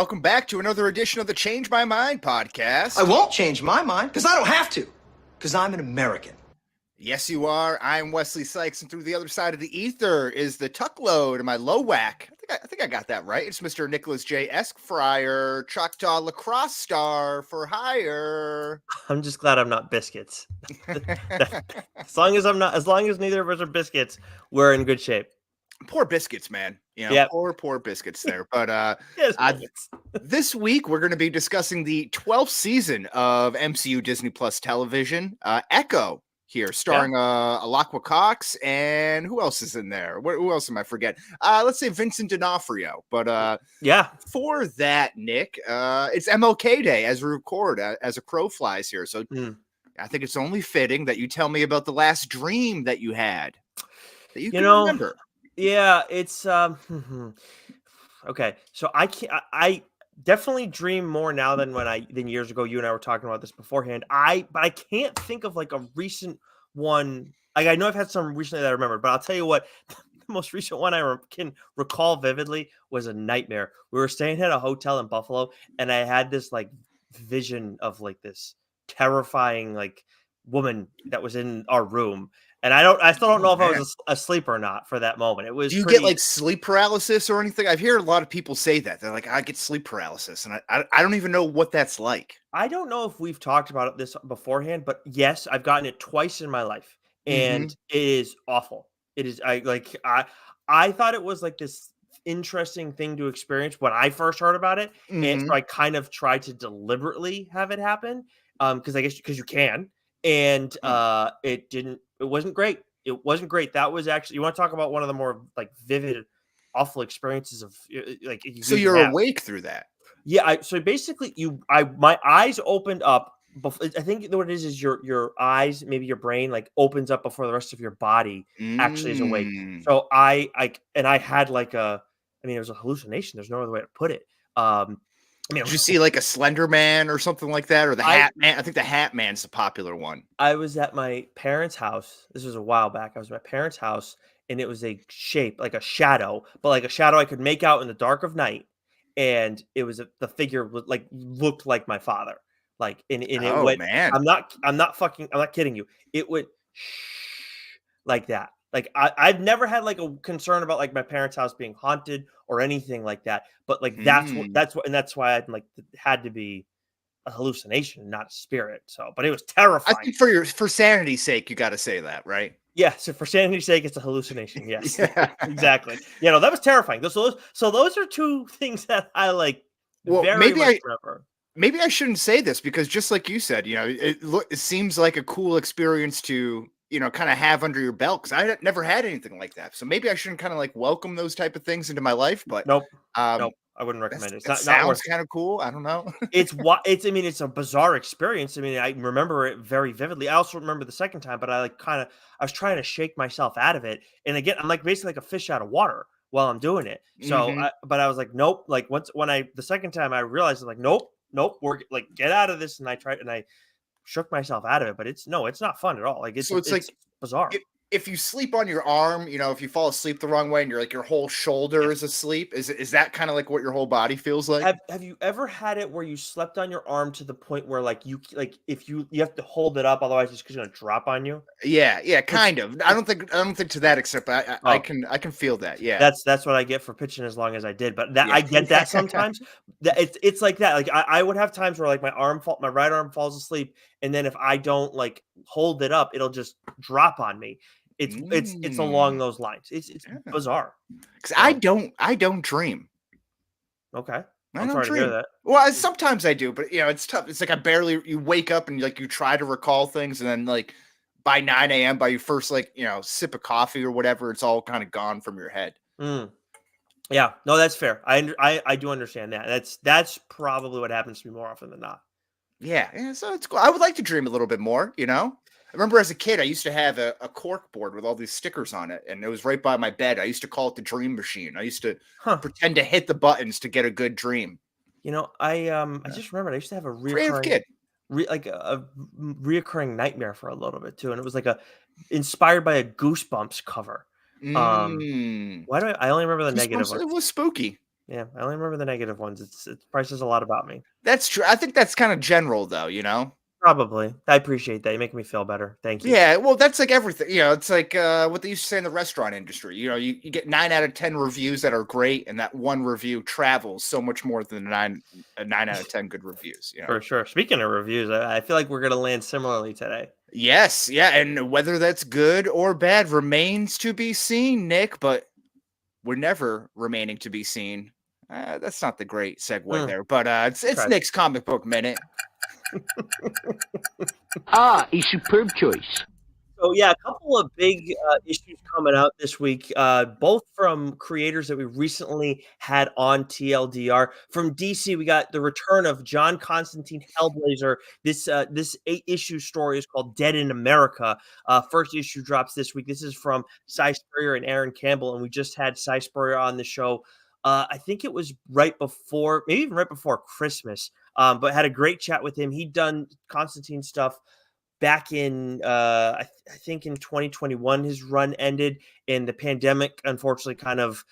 welcome back to another edition of the Change My Mind podcast. I won't change my mind because I don't have to, because I'm an American. Yes, you are. I'm Wesley Sykes, and through the other side of the ether is the Tuckload and my low whack. I think I got that right. It's Mr. Nicholas J. Esquire, Choctaw lacrosse star for hire. I'm just glad I'm not biscuits. as long as neither of us are biscuits, we're in good shape. Poor biscuits, man. You know, Yep. poor biscuits there. But Yes, this week we're going to be discussing the 12th season of MCU Disney Plus television, Echo. Here, starring Alaqua Cox, and who else is in there? Who else am I forgetting? Let's say Vincent D'Onofrio. But for that, Nick, it's MLK Day as we record, as a crow flies here. So I think it's only fitting that you tell me about the last dream that you had that you can remember. Yeah, it's okay. So I definitely dream more now than years ago. You and I were talking about this beforehand. But I can't think of like a recent one. Like I know I've had some recently that I remember, but I'll tell you what, the most recent one I can recall vividly was a nightmare. We were staying at a hotel in Buffalo, and I had this like vision of like this terrifying like woman that was in our room. And I still don't know if I was asleep or not for that moment. It was. Do you get like sleep paralysis or anything? I've heard a lot of people say that. They're like, I get sleep paralysis, and I don't even know what that's like. I don't know if we've talked about this beforehand, but yes, I've gotten it twice in my life, and it is awful. It is. I thought it was like this interesting thing to experience when I first heard about it, and so I kind of tried to deliberately have it happen, because you can, and it didn't. It wasn't great. It wasn't great. That was actually, you want to talk about one of the more like vivid, awful experiences of like. So you're awake through that. Yeah. So basically, my eyes opened up. I think what it is your eyes, maybe your brain, like opens up before the rest of your body actually is awake. So I had like it was a hallucination. There's no other way to put it. Did you see like a Slender Man or something like that, or the Hat Man? I think the Hat Man's the popular one. I was at my parents' house. This was a while back. I was at my parents' house, and it was a shape, like a shadow, but like a shadow I could make out in the dark of night. And it was the figure looked like my father. Like, and it went. Man. I'm not kidding you. It went like that. Like I've never had like a concern about like my parents' house being haunted or anything like that. But like that's why I'd like had to be a hallucination, not a spirit. So, but it was terrifying. I think for sanity's sake, you got to say that, right? Yeah. So for sanity's sake, it's a hallucination. Yes, exactly. Yeah, no, that was terrifying. So those are two things that I like. Well, very much remember. Maybe I shouldn't say this because just like you said, it seems like a cool experience to, kind of have under your belt, because I never had anything like that. So maybe I shouldn't kind of like welcome those type of things into my life. But nope, I wouldn't recommend it. It sounds kind of cool. I don't know. It's a bizarre experience. I mean, I remember it very vividly. I also remember the second time, but I was trying to shake myself out of it. And again, I'm like basically like a fish out of water while I'm doing it. So, but I was like, nope. Like the second time I realized, like, nope, we're like, get out of this. And I tried, and I shook myself out of it, but it's not fun at all. Like it's like bizarre. If you sleep on your arm, if you fall asleep the wrong way and you're like your whole shoulder is asleep, is that kind of like what your whole body feels like? Have you ever had it where you slept on your arm to the point where like if you have to hold it up, otherwise it's just gonna drop on you? Yeah, kind of. I don't think to that extent, but I can feel that. Yeah, that's what I get for pitching as long as I did. But I get that sometimes. It's like that. Like I would have times where like my right arm falls asleep, and then if I don't like hold it up, it'll just drop on me. It's along those lines. It's bizarre. Because I don't dream. Okay. I'm sorry to hear that. Well, sometimes I do, but it's tough. It's like you wake up and like you try to recall things, and then like by 9 a.m. by your first sip of coffee or whatever, it's all kind of gone from your head. Yeah, no, that's fair. I do understand that. That's probably what happens to me more often than not. Yeah. So it's cool. I would like to dream a little bit more. I remember as a kid, I used to have a cork board with all these stickers on it, and it was right by my bed. I used to call it the dream machine. I used to pretend to hit the buttons to get a good dream. I just remembered I used to have a reoccurring nightmare for a little bit too, and it was like inspired by a Goosebumps cover. Why do I only remember the negative? It was spooky. Yeah, I only remember the negative ones. It probably says a lot about me. That's true. I think that's kind of general, though. Probably. I appreciate that. You make me feel better. Thank you. Yeah, well, that's like everything. It's like what they used to say in the restaurant industry. You get 9 out of 10 reviews that are great, and that one review travels so much more than a 9 out of 10 good reviews. For sure. Speaking of reviews, I feel like we're gonna land similarly today. Yes, yeah, and whether that's good or bad remains to be seen, Nick. But we're never remaining to be seen. That's not the great segue there, but it's Try. Nick's comic book minute. A superb choice. So yeah, a couple of big issues coming out this week, both from creators that we recently had on TLDR. From DC, we got the return of John Constantine Hellblazer. This 8-issue story is called Dead in America. First issue drops this week. This is from Cy Spurrier and Aaron Campbell, and we just had Cy Spurrier on the show. I think it was maybe even right before Christmas, but had a great chat with him. He'd done Constantine stuff back in I think in 2021 his run ended, and the pandemic unfortunately kind of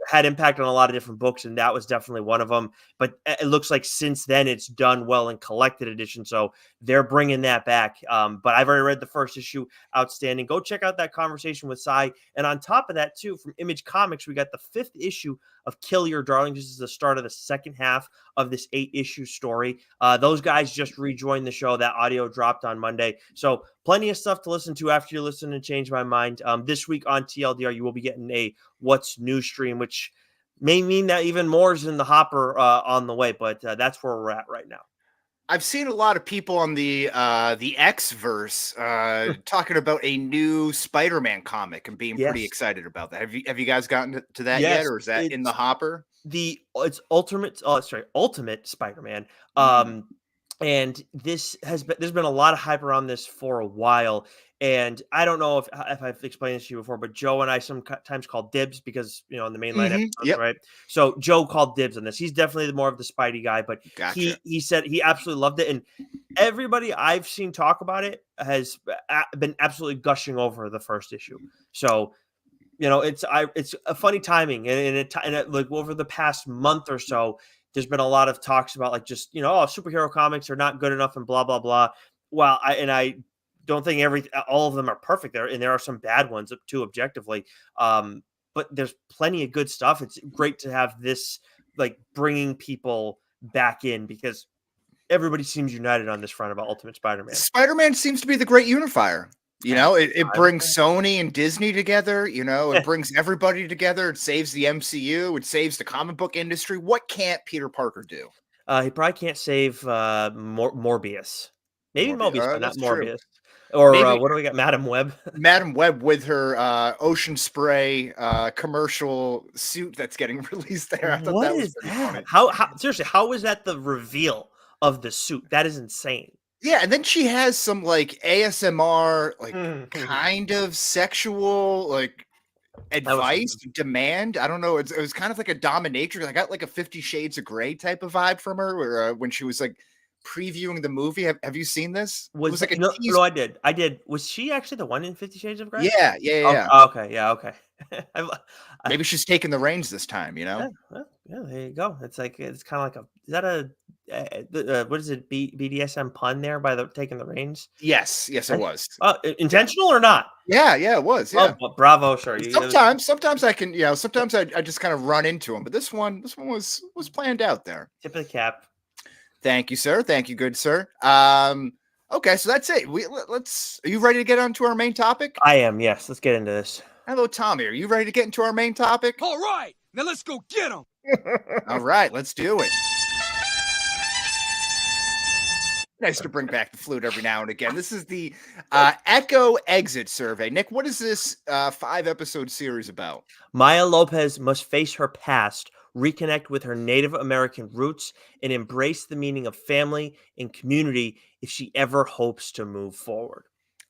had impact on a lot of different books, and that was definitely one of them. But it looks like since then it's done well in collected edition, so they're bringing that back. But I've already read the first issue, outstanding. Go check out that conversation with Cy. And on top of that too, from Image Comics, we got the 5th issue of Kill Your Darling. This is the start of the second half of this 8-issue story. Those guys just rejoined the show. That audio dropped on Monday, so plenty of stuff to listen to after you listen to Change My Mind. This week on TLDR, you will be getting a What's New stream, which may mean that even more is in the hopper on the way, but that's where we're at right now. I've seen a lot of people on the X-verse talking about a new Spider-Man comic and being pretty excited about that. Have you guys gotten to that yet, or is that in the hopper? It's Ultimate Spider-Man. And there's been a lot of hype around this for a while. And I don't know if I've explained this to you before, but Joe and I sometimes call dibs because, in the mainline episodes, right? So Joe called dibs on this. He's definitely more of the Spidey guy, but he said he absolutely loved it. And everybody I've seen talk about it has been absolutely gushing over the first issue. So, it's a funny timing. And like over the past month or so, there's been a lot of talks about like just, superhero comics are not good enough and blah, blah, blah. Well, I don't think all of them are perfect there. And there are some bad ones too, objectively. But there's plenty of good stuff. It's great to have this, like, bringing people back in because everybody seems united on this front about Ultimate Spider-Man. Spider-Man seems to be the great unifier. It brings Sony and Disney together. It brings everybody together. It saves the MCU. It saves the comic book industry. What can't Peter Parker do? He probably can't save Morbius. Maybe Mobius, but not Morbius. True. Or what do we got? Madam Web. Madam Web with her Ocean Spray commercial suit that's getting released there. I thought what that was is pretty that? funny. How seriously? How is that the reveal of the suit? That is insane. Yeah, and then she has some like ASMR, like kind of sexual, like advice, demand. I don't know. It was kind of like a dominatrix. I got like a 50 Shades of Grey type of vibe from her, where when she was like previewing the movie. Have you seen this? It was like a no, I did. Was she actually the one in 50 Shades of Grey? Yeah. Okay. Maybe she's taking the reins this time. Yeah, there you go. It's kind of like is that a what is it? BDSM pun there by taking the reins? Yes, it was. Intentional or not? Yeah, it was. Yeah. Oh, bravo, sir. Sometimes I can, sometimes I just kind of run into them, but this one was planned out there. Tip of the cap. Thank you, sir. Thank you, good sir. Okay, so that's it. Are you ready to get on to our main topic? I am. Yes, let's get into this. Hello, Tommy. Are you ready to get into our main topic? All right, now let's go get him. All right, let's do it. Nice to bring back the flute every now and again. This is the Echo Exit Survey. Nick, what is this 5-episode series about? Maya Lopez must face her past, reconnect with her Native American roots, and embrace the meaning of family and community if she ever hopes to move forward.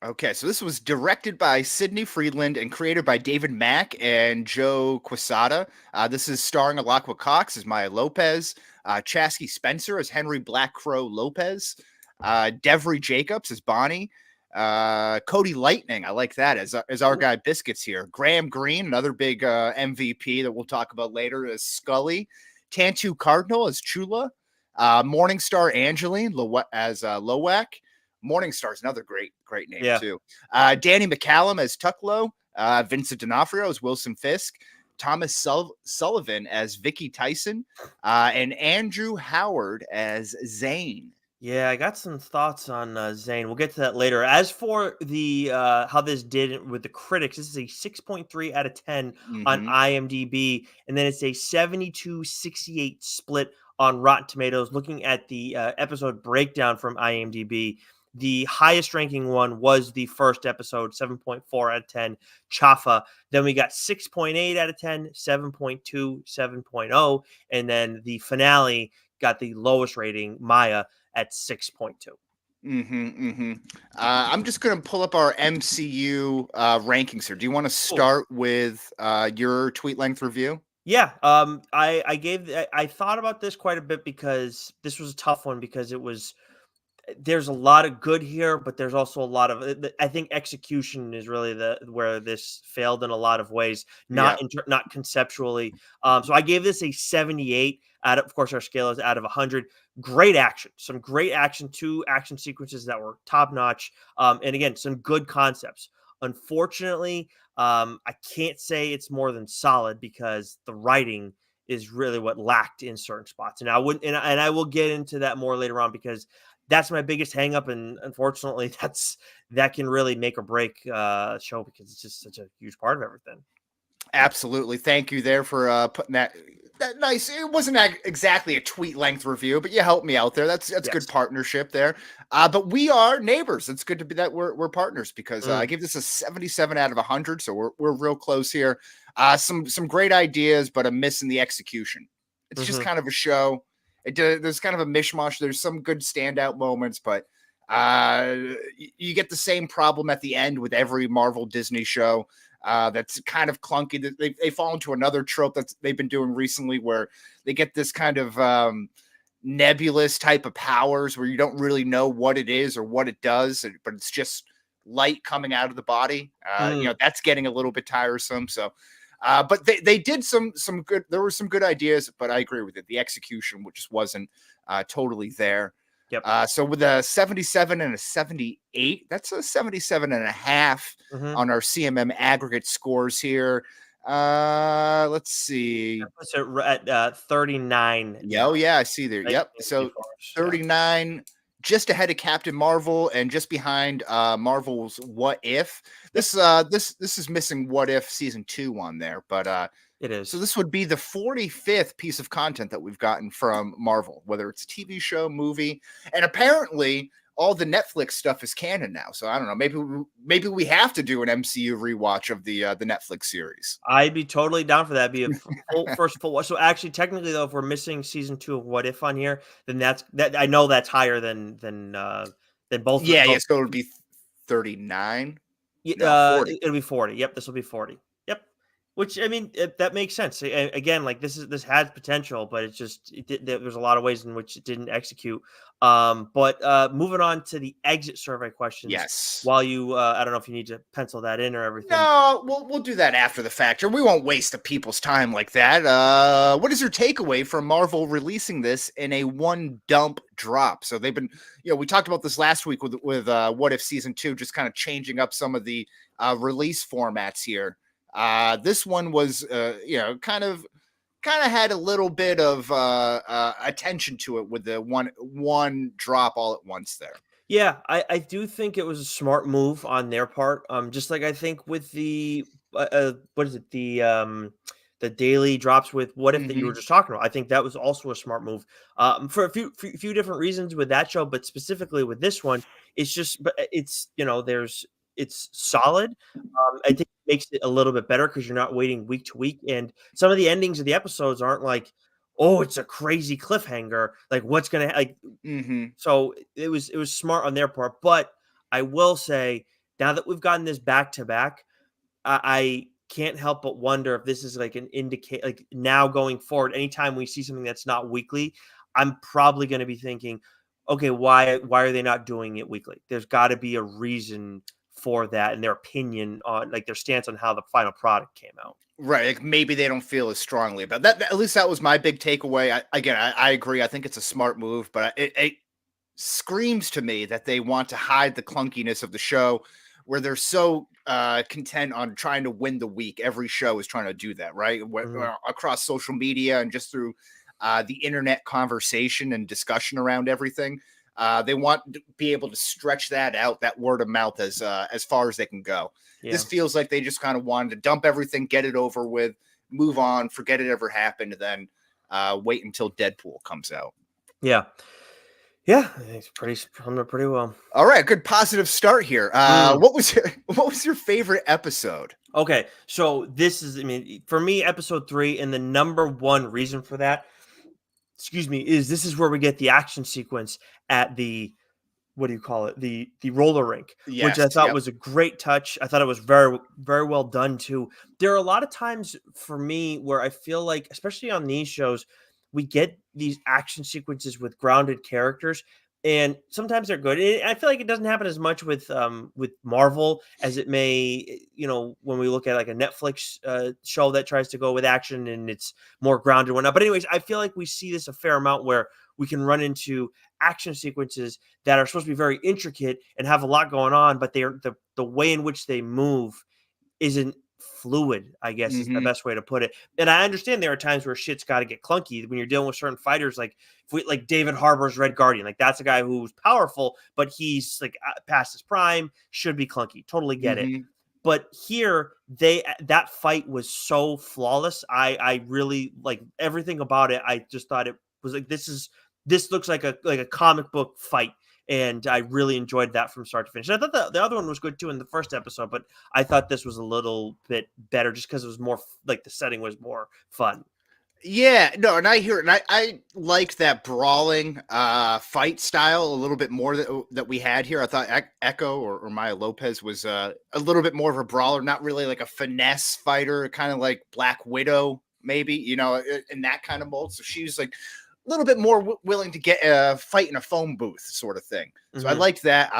Okay, so this was directed by Sidney Friedland and created by David Mack and Joe Quesada. This is starring Alaqua Cox as Maya Lopez, Chasky Spencer as Henry Black Crow Lopez, Devry Jacobs as Bonnie, Cody Lightning, I like that as our guy Biscuits here. Graham Greene, another big MVP that we'll talk about later, as Scully. Tantu Cardinal as Chula. Morningstar Angeline as Lowak. Morningstar's another great name too. Danny McCallum as Tucklow. Vincent D'Onofrio as Wilson Fisk. Thomas Sullivan as Vicky Tyson. And Andrew Howard as Zane. Yeah, I got some thoughts on Zane. We'll get to that later. As for the how this did with the critics, this is a 6.3 out of 10 on IMDb, and then it's a 72-68 split on Rotten Tomatoes. Looking at the episode breakdown from IMDb, the highest ranking one was the first episode, 7.4 out of 10, Chafa. Then we got 6.8 out of 10, 7.2, 7.0, and then the finale got the lowest rating, Maya, at 6.2. I'm just going to pull up our MCU rankings here. Do you want to start with your tweet length review? Yeah. I thought about this quite a bit because this was a tough one because there's a lot of good here, but there's also a lot of, I think execution is really where this failed in a lot of ways, not conceptually. So I gave this a 78 of course, our scale is out of 100. Great action, some great action, 2 action sequences that were top notch. And again, some good concepts. Unfortunately, I can't say it's more than solid because the writing is really what lacked in certain spots. And I will get into that more later on because that's my biggest hang up. And unfortunately, that can really make or break a show because it's just such a huge part of everything. Absolutely. Thank you there for putting that nice. It wasn't exactly a tweet length review, but you helped me out there. That's good partnership there. But we are neighbors. It's good to be that we're partners because I give this a 77 out of 100. So we're real close here. Some great ideas, but I'm missing the execution. It's just kind of a show. There's kind of a mishmash. There's some good standout moments, but you get the same problem at the end with every Marvel Disney show. That's kind of clunky. They fall into another trope that they've been doing recently where they get this kind of nebulous type of powers where you don't really know what it is or what it does, but it's just light coming out of the body. That's getting a little bit tiresome. So, but they did some good, there were some good ideas, but I agree with it. The execution, which just wasn't totally there. Yep. So with a 77 and a 78, that's a 77 and a half on our CMM aggregate scores here. Let's see. Puts it at 39. Oh, yeah, I see there. Yep. So 39, just ahead of Captain Marvel and just behind Marvel's What If. This is missing What If season 2 on there, but it is. So this would be the 45th piece of content that we've gotten from Marvel, whether it's a TV show, movie, and apparently all the Netflix stuff is canon now. So I don't know. Maybe we have to do an MCU rewatch of the Netflix series. I'd be totally down for that. Be a first full watch. So actually, technically, though, if we're missing season 2 of What If on here, then that I know that's higher than both. Yeah. So it would be 39. No, it'll be 40. Yep, this will be 40. Yep. Which, I mean, that makes sense. Again, like this has potential, but it's just there's a lot of ways in which it didn't execute. But moving on to the exit survey questions. Yes. While you, I don't know if you need to pencil that in or everything. No, we'll do that after the fact. Or we won't waste the people's time like that. What is your takeaway from Marvel releasing this in a one dump drop? So they've been, we talked about this last week with What If season 2, just kind of changing up some of the release formats here. This one was, kind of had a little bit of attention to it with the one drop all at once there. Yeah, I do think it was a smart move on their part. Just like I think with the what is it, the daily drops with What If that you were just talking about. I think that was also a smart move for a few different reasons with that show, but specifically with this one, it's solid. I think it makes it a little bit better because you're not waiting week to week, and some of the endings of the episodes aren't like, oh, it's a crazy cliffhanger. Like what's gonna like? So it was smart on their part, but I will say now that we've gotten this back to back, I can't help but wonder if this is like an indicate, like now going forward, anytime we see something that's not weekly, I'm probably going to be thinking, okay, why are they not doing it weekly? There's got to be a reason for that, and their opinion on like their stance on how the final product came out. Right, like maybe they don't feel as strongly about that. At least that was my big takeaway. I agree. I think it's a smart move, but it screams to me that they want to hide the clunkiness of the show, where they're so content on trying to win the week. Every show is trying to do that, right? Across social media and just through the internet conversation and discussion around everything. They want to be able to stretch that out, that word of mouth, as far as they can go. Yeah. This feels like they just kind of wanted to dump everything, get it over with, move on, forget it ever happened, and then wait until Deadpool comes out. Yeah. Yeah, it's pretty well. All right, good positive start here. What was your favorite episode? Okay, so this is, I mean, for me, episode 3, and the number one reason for that, excuse me, is this is where we get the action sequence at the, what do you call it? The roller rink, Yes, which I thought yep. was a great touch. I thought it was very, very well done too. There are a lot of times for me where I feel like, especially on these shows, we get these action sequences with grounded characters, and sometimes they're good. I feel like it doesn't happen as much with Marvel as it may, when we look at like a Netflix show that tries to go with action and it's more grounded and whatnot. But anyways, I feel like we see this a fair amount where we can run into action sequences that are supposed to be very intricate and have a lot going on, but they're the way in which they move isn't fluid, I guess is the best way to put it. And I understand there are times where shit's got to get clunky when you're dealing with certain fighters, like like David Harbour's Red Guardian. Like that's a guy who's powerful, but he's like past his prime, should be clunky. Totally get it. But here, that fight was so flawless. I really like everything about it. I just thought it was like this looks like a comic book fight. And I really enjoyed that from start to finish. And I thought the other one was good too in the first episode, but I thought this was a little bit better just because it was more like the setting was more fun. Yeah, no, and I hear it, and I liked that brawling fight style a little bit more that we had here. I thought Echo or Maya Lopez was a little bit more of a brawler, not really like a finesse fighter, kind of like Black Widow, maybe, in that kind of mold. So she was like a little bit more willing to get a fight in a phone booth sort of thing. So I liked that.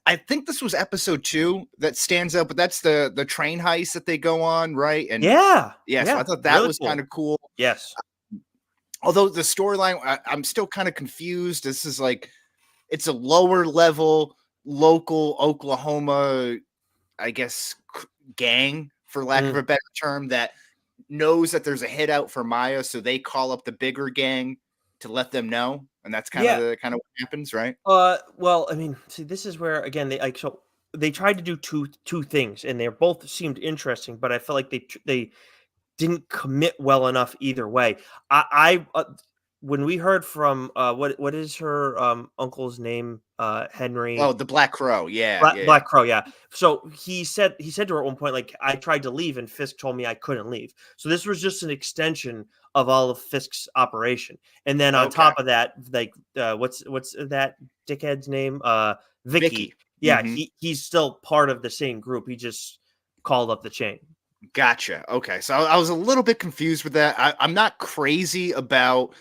I think this was episode 2 that stands out, but that's the train heist that they go on, right? And yeah. So I thought that really was cool. kind of cool. Yes. Although the storyline, I'm still kind of confused. This is like, it's a lower level local Oklahoma, I guess, gang, for lack of a better term, that knows that there's a hit out for Maya, so they call up the bigger gang to let them know, and that's kind of what happens, right? Well, I mean, see, this is where again they tried to do two things, and they both seemed interesting, but I felt like they didn't commit well enough either way. I when we heard from what is her uncle's name, Henry? Oh, the Black Crow, Black Crow, yeah. So he said to her at one point, like, I tried to leave and Fisk told me I couldn't leave. So this was just an extension of all of Fisk's operation. And then on top of that, like, what's that dickhead's name? Vicky. Yeah, he's still part of the same group. He just called up the chain. Gotcha. Okay, so I was a little bit confused with that. I'm not crazy about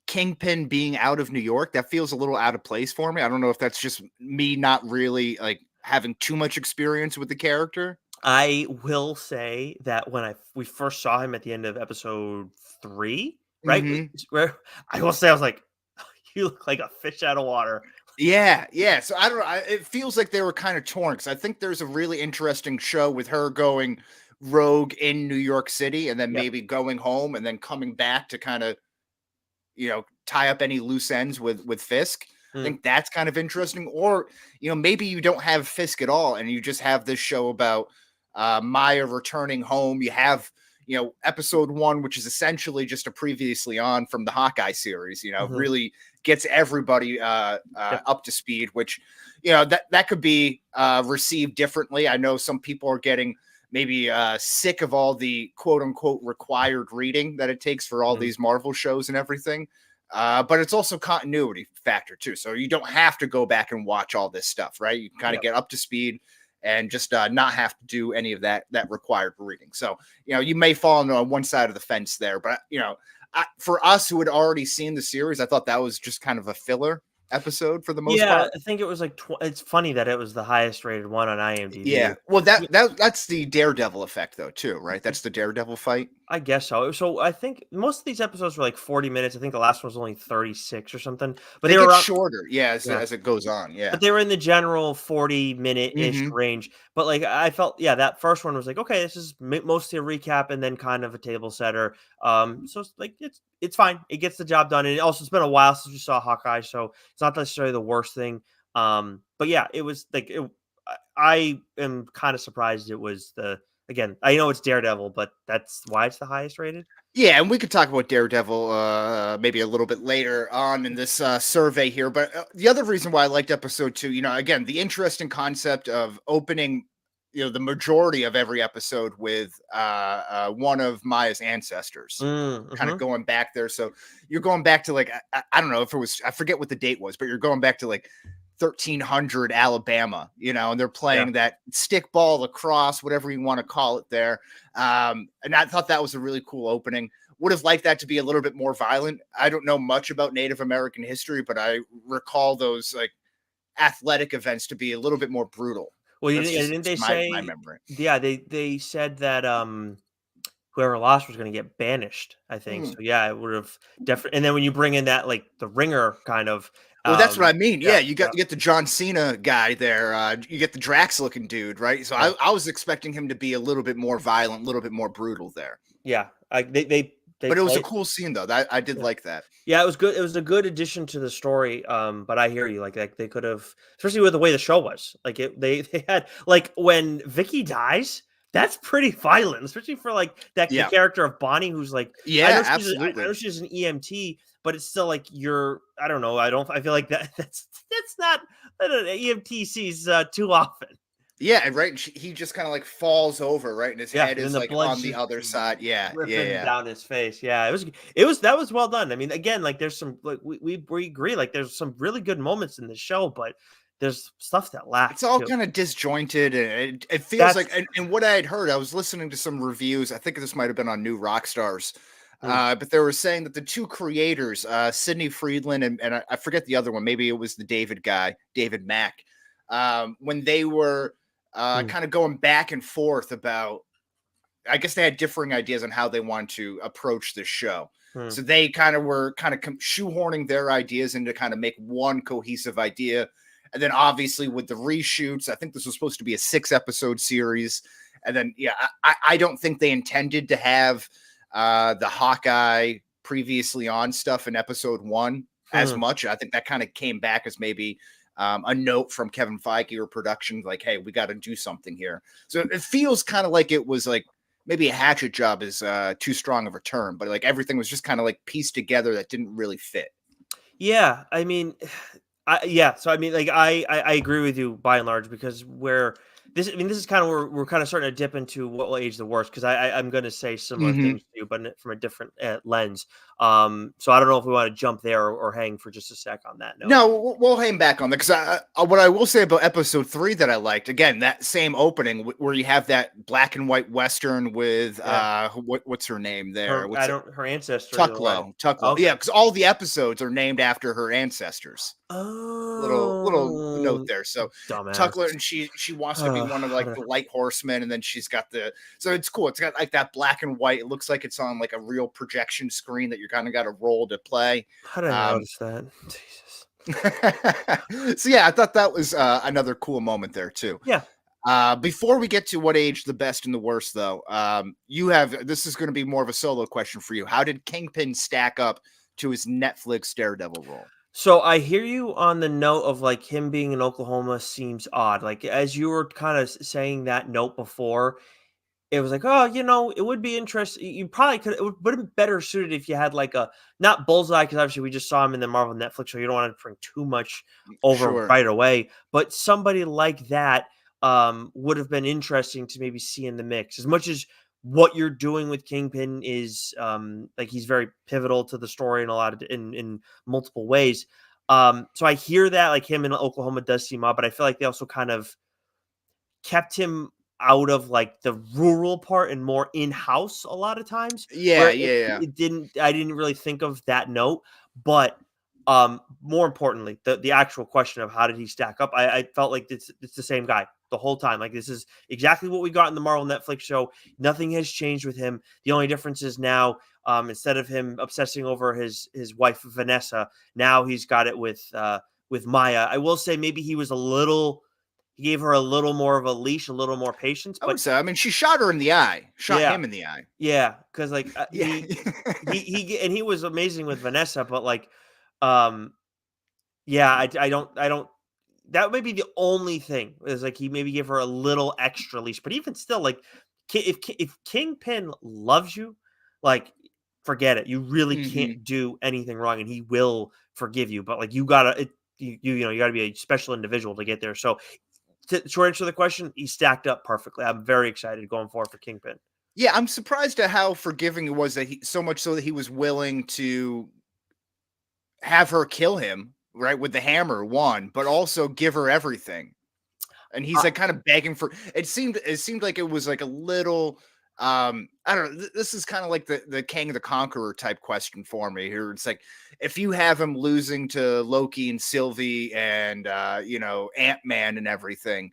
Kingpin being out of New York. That feels a little out of place for me. I don't know if that's just me not really like having too much experience with the character. I will say that when we first saw him at the end of episode 3, right? Where I will say I was like, you look like a fish out of water. Yeah. So I don't know. It feels like they were kind of torn, because I think there's a really interesting show with her going rogue in New York City and then maybe going home and then coming back to kind of, tie up any loose ends with Fisk. I think that's kind of interesting. Or, maybe you don't have Fisk at all and you just have this show about Maya returning home. You have, episode 1, which is essentially just a previously on from the Hawkeye series, really gets everybody up to speed, which, that could be received differently. I know some people are getting maybe sick of all the quote unquote required reading that it takes for all these Marvel shows and everything. But it's also continuity factor too. So you don't have to go back and watch all this stuff, right? You can kind of get up to speed and just not have to do any of that required reading. So, you may fall on one side of the fence there, but, for us who had already seen the series, I thought that was just kind of a filler episode for the most Yeah, part. I think it was like it's funny that it was the highest rated one on IMDb. Yeah. Well, that's the Daredevil effect though, too, right? That's the Daredevil fight. I guess so. So I think most of these episodes were like 40 minutes. I think the last one was only 36 or something. But They they were get around, shorter, yeah, yeah. as it goes on. Yeah. But they were in the general 40-minute-ish Mhm. range. But like I felt, yeah, that first one was like, okay, this is mostly a recap and then kind of a table setter. So it's like it's fine. It gets the job done. And also it's been a while since we saw Hawkeye, so it's not necessarily the worst thing. But yeah, it was like I am kind of surprised it was again, I know it's Daredevil, but that's why it's the highest rated. Yeah, and we could talk about Daredevil maybe a little bit later on in this survey here. But the other reason why I liked episode 2, again, the interesting concept of opening, the majority of every episode with one of Maya's ancestors, kind of Mm-hmm. going back there. So you're going back to like I don't know if it was, I forget what the date was, but you're going back to like 1300 Alabama, and they're playing that stickball, lacrosse, whatever you want to call it there. And I thought that was a really cool opening. Would have liked that to be a little bit more violent. I don't know much about Native American history, but I recall those like athletic events to be a little bit more brutal. Well, That's didn't they my say? memory. Yeah, they said that whoever lost was going to get banished. I think Hmm. so. Yeah, it would have definitely. And then when you bring in that like the ringer kind of, Well, that's what I mean. yeah, Yeah, you get the John Cena guy there. You get the Drax looking dude, right? So yeah, I was expecting him to be a little bit more violent, a little bit more brutal there. yeah. They But it was a played. cool scene though. That I did Yeah. like that. Yeah, it was good. It was a good addition to the story. But I hear you. Like they could have, especially with the way the show was. Like they had like when Vicky dies, that's pretty violent, especially for like the Yeah. character of Bonnie, who's like, Yeah, I absolutely. know she's an EMT, but it's still like I don't know. I feel like that's not that an EMT sees too often. Yeah, and right, and he just kind of like falls over, right, and his Yeah, head and then is the like blood's on the just other side. Yeah, yeah, dripping yeah. down his face. Yeah, it was that was well done. I mean, again, like there's some like we agree, like there's some really good moments in the show, but there's stuff that It's lacks all too. kind of disjointed, and it feels That's like, and what I had heard, I was listening to some reviews. I think this might have been on New Rockstars, mm, but they were saying that the two creators, Sidney Friedland and I forget the other one, maybe it was the David guy, David Mack, when they were mm, kind of going back and forth about, I guess they had differing ideas on how they want to approach this show. mm. So they kind of were shoehorning their ideas into kind of make one cohesive idea. And then obviously with the reshoots, I think this was supposed to be a 6-episode series. And then, yeah, I don't think they intended to have the Hawkeye previously on stuff in episode 1 as Mm. much. I think that kind of came back as maybe a note from Kevin Feige or production, like, hey, we got to do something here. So it feels kind of like it was like, maybe a hatchet job is too strong of a term, but like everything was just kind of like pieced together that didn't really fit. Yeah, I mean, so I mean, like I agree with you by and large because this is kind of where we're kind of starting to dip into what will age the worst because I'm going to say similar Mhm. things to you, but from a different lens. So I don't know if we want to jump there or hang for just a sec on that note. No, we'll hang back on that because what I will say about episode 3 that I liked, again, that same opening where you have that black and white Western with Yeah. what's her name there? Her ancestry. Tucklow. Okay. Yeah, because all the episodes are named after her ancestors. Little note Oh, there. So Tuckler, dumbass. and she wants to be one of like the light horsemen, and then she's got so it's cool. It's got like that black and white. It looks like it's on like a real projection screen that you kind of got to roll to play. How did I notice that? Jesus. So yeah, I thought that was another cool moment there too. Yeah. Before we get to what aged the best and the worst, though, this is going to be more of a solo question for you. How did Kingpin stack up to his Netflix Daredevil role? So I hear you on the note of like him being in Oklahoma seems odd. Like as you were kind of saying that note before, it was like, oh, it would be interesting. You probably could. It would have been better suited if you had like a not Bullseye because obviously we just saw him in the Marvel Netflix show. You don't want to bring too much over Sure. right away, but somebody like that would have been interesting to maybe see in the mix. As much as what you're doing with Kingpin is like he's very pivotal to the story in a lot of in multiple ways. So I hear that like him in Oklahoma does seem odd, but I feel like they also kind of kept him out of like the rural part and more in-house a lot of times Yeah, where yeah. I didn't really think of that note. But more importantly, the actual question of how did he stack up, I felt like it's the same guy the whole time. Like this is exactly what we got in the Marvel Netflix show. Nothing has changed with him. The only difference is now, instead of him obsessing over his wife Vanessa, now he's got it with Maya. I will say maybe he gave her a little more of a leash, a little more patience. I But would say. I mean, she shot her in the eye. Shot yeah, him in the eye. yeah, because like Yeah. he was amazing with Vanessa, but like, um, yeah, I don't. That may be the only thing is like he maybe give her a little extra leash, but even still, like if Kingpin loves you, like forget it. You really hmm can't do anything wrong, and he will forgive you. But like you gotta, you know, you gotta be a special individual to get there. So to short answer the question, he stacked up perfectly. I'm very excited going forward for Kingpin. Yeah, I'm surprised at how forgiving it was that he so much so that he was willing to have her kill him, right, with the hammer, one, but also give her everything. And he's, Uh, like, kind of begging for it seemed like it was, like, a little, I don't know, this is kinda like the Kang the Conqueror type question for me here. It's like, if you have him losing to Loki and Sylvie and, Ant-Man and everything,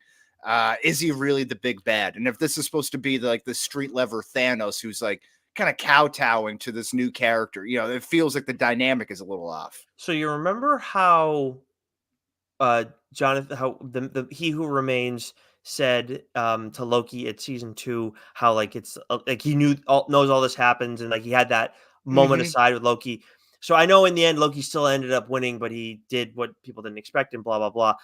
is he really the big bad? And if this is supposed to be like the street lever Thanos who's, like, kinda kowtowing to this new character, it feels like the dynamic is a little off. so you remember how uh Jonathan, how the he who remains said to Loki at season 2 how like it's like he knows all this happens, and like he had that moment Mhm. aside with Loki. So I know in the end Loki still ended up winning, but he did what people didn't expect and blah blah blah.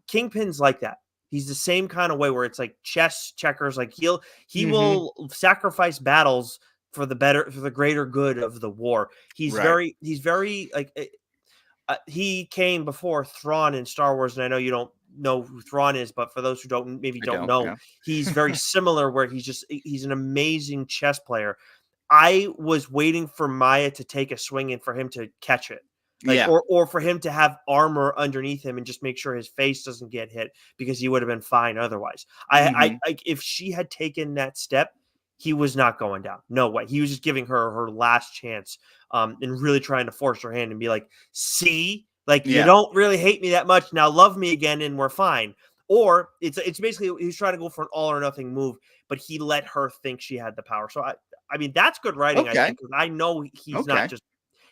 Kingpin's like that. He's the same kind of way where it's like chess checkers. Like he Mhm. will sacrifice battles for the greater good of the war. Right. He's very like he came before Thrawn in Star Wars, and I know you don't know who Thrawn is, but for those who I don't don't, know, yeah. he's very similar. Where he's an amazing chess player. I was waiting for Maya to take a swing and for him to catch it, like Yeah. or for him to have armor underneath him and just make sure his face doesn't get hit because he would have been fine otherwise. Mhm. If she had taken that step, he was not going down. No way. He was just giving her last chance, and really trying to force her hand and be like, "See, like you Yeah. don't really hate me that much now. Love me again, and we're fine." Or it's basically he's trying to go for an all or nothing move, but he let her think she had the power. So I mean that's good writing, I Okay. think, 'cause I know Okay.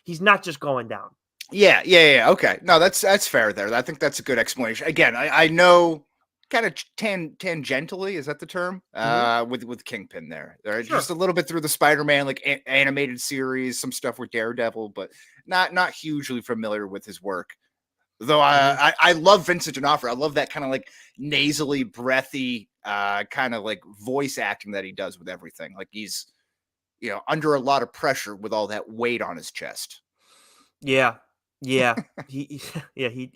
he's not just going down. Yeah, yeah, yeah. Okay. No, that's fair there. I think that's a good explanation. Again, I know kind of tangentially, is that the term? Mhm. With Kingpin there. All right, just Sure. a little bit through the Spider-Man like animated series, some stuff with Daredevil, but not hugely familiar with his work. Though Mhm. I love Vincent D'Onofrio. I love that kind of like nasally, breathy, kind of like voice acting that he does with everything. Like he's under a lot of pressure with all that weight on his chest. Yeah. Yeah. Yeah, he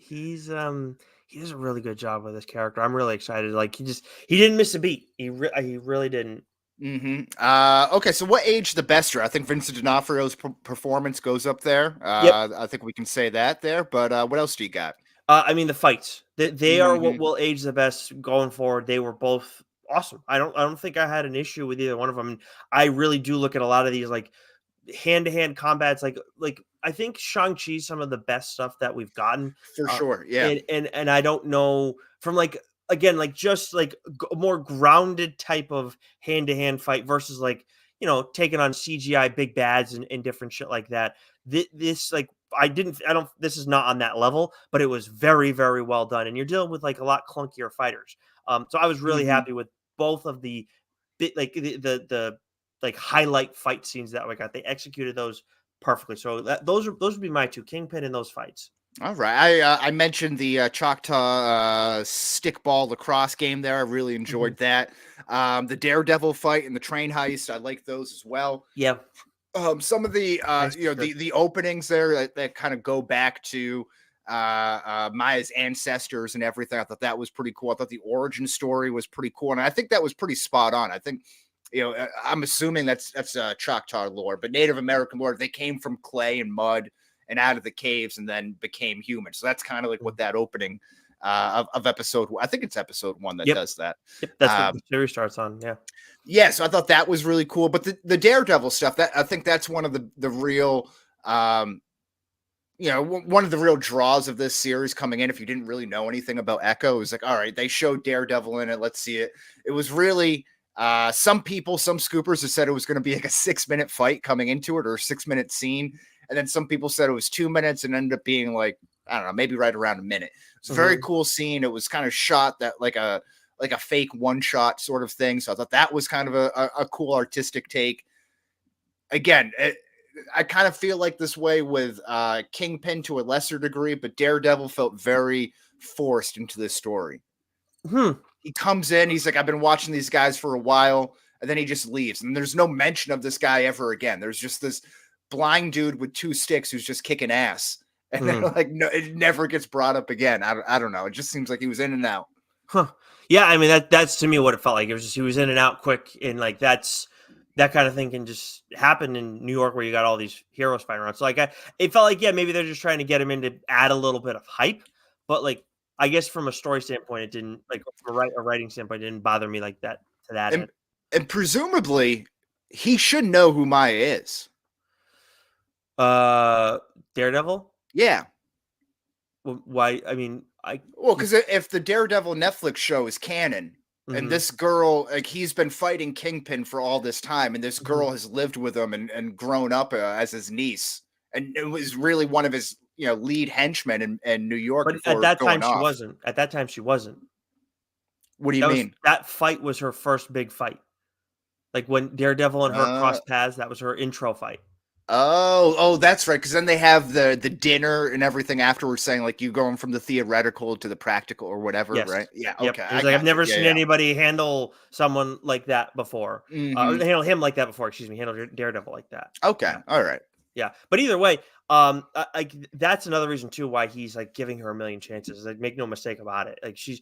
does a really good job with this character. I'm really excited. Like he didn't miss a beat. He really didn't. Okay, so what age the bester? I think Vincent D'Onofrio's performance goes up there. Yep. I think we can say that there. But what else do you got? I mean the fights. They are what hmm will age the best going forward. They were both awesome. I don't think I had an issue with either one of them. And I really do look at a lot of these like hand-to-hand combats, like I think Shang-Chi some of the best stuff that we've gotten. For Uh, sure. Yeah. and I don't know from like again, like just like a more grounded type of hand-to-hand fight versus like, taking on CGI big bads and different shit like that. This like I don't this is not on that level, but it was very, very well done. And you're dealing with like a lot clunkier fighters. So I was really hmm happy with both of the bit like the like highlight fight scenes that we got. They executed those perfectly. So those would be my two, Kingpin in those fights. All right. I mentioned the Choctaw stickball lacrosse game there. I really Mhm. enjoyed that. The Daredevil fight and the train heist. I like those as well. Yeah, Some of the heist was good. the openings there that kind of go back to Maya's ancestors and everything. I thought that was pretty cool. I thought the origin story was pretty cool, and I think that was pretty spot on. I think I'm assuming that's Choctaw lore, but Native American lore. They came from clay and mud and out of the caves and then became human. So that's kind of like what Mm. that opening of episode. I think it's episode 1 that does that. Yep, that's what the series starts on. Yeah. Yeah, so I thought that was really cool. But the Daredevil stuff, that I think that's one of the real, one of the real draws of this series coming in. If you didn't really know anything about Echo, it was like, all right, they showed Daredevil in it. Let's see it. It was really some scoopers have said it was going to be like a 6-minute fight coming into it, or a 6-minute scene. And then some people said it was 2 minutes and ended up being like, I don't know, maybe right around a minute. It's a very cool scene. It was kind of shot that like a fake one shot sort of thing. So I thought that was kind of a cool artistic take. Again, I kind of feel like this way with Kingpin to a lesser degree, but Daredevil felt very forced into this story. He comes in, he's like, I've been watching these guys for a while, and then he just leaves. And there's no mention of this guy ever again. There's just this blind dude with 2 sticks who's just kicking ass. And then like, no, it never gets brought up again. I don't know. It just seems like he was in and out. Yeah, I mean that's to me what it felt like. It was just he was in and out quick, and like that kind of thing can just happen in New York where you got all these heroes fighting around. So like it felt like maybe they're just trying to get him in to add a little bit of hype, but like I guess from a story standpoint, it didn't, like from a writing standpoint, it didn't bother me like that to that end. And presumably he should know who Maya is. Daredevil? Yeah. Well, why? I mean, because if the Daredevil Netflix show is canon, and this girl, like he's been fighting Kingpin for all this time, and this girl has lived with him and grown up as his niece, and it was really one of his lead henchmen in New York. But at that time, she wasn't. At that time, she wasn't. What do you mean? That fight was her first big fight. Like when Daredevil and her crossed paths, that was her intro fight. Oh, that's right. Because then they have the dinner and everything afterwards, saying like you going from the theoretical to the practical or whatever, right? Yeah. Yep. Okay. Like I've never seen anybody handle someone like that before. Handle him like that before. Excuse me. Handle Daredevil like that. Okay. All right. Yeah. But either way, that's another reason too why he's like giving her a million chances. Like, make no mistake about it. Like she's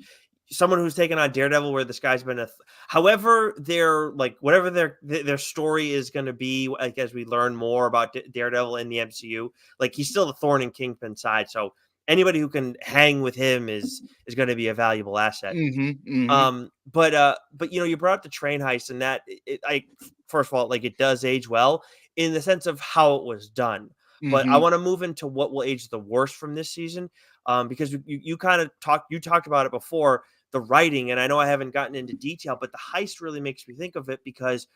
someone who's taken on Daredevil, where this guy's been however their like whatever their story is going to be, like as we learn more about Daredevil in the MCU, like he's still the thorn in Kingpin's side. So anybody who can hang with him is going to be a valuable asset. But you brought up the train heist, and that first of all, like it does age well in the sense of how it was done. But I want to move into what will age the worst from this season, because you talked about it before, the writing, and I know I haven't gotten into detail, but the heist really makes me think of it because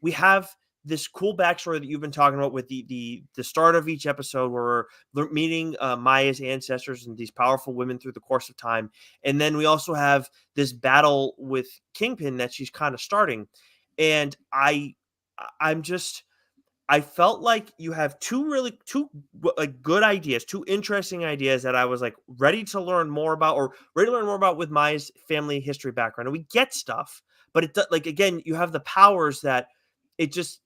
we have this cool backstory that you've been talking about with the start of each episode, where we're meeting Maya's ancestors and these powerful women through the course of time, and then we also have this battle with Kingpin that she's kind of starting, and I felt like you have two like good ideas, 2 interesting ideas that I was like ready to learn more about with Maya's family history background. And we get stuff, but it like, again, you have the powers that it just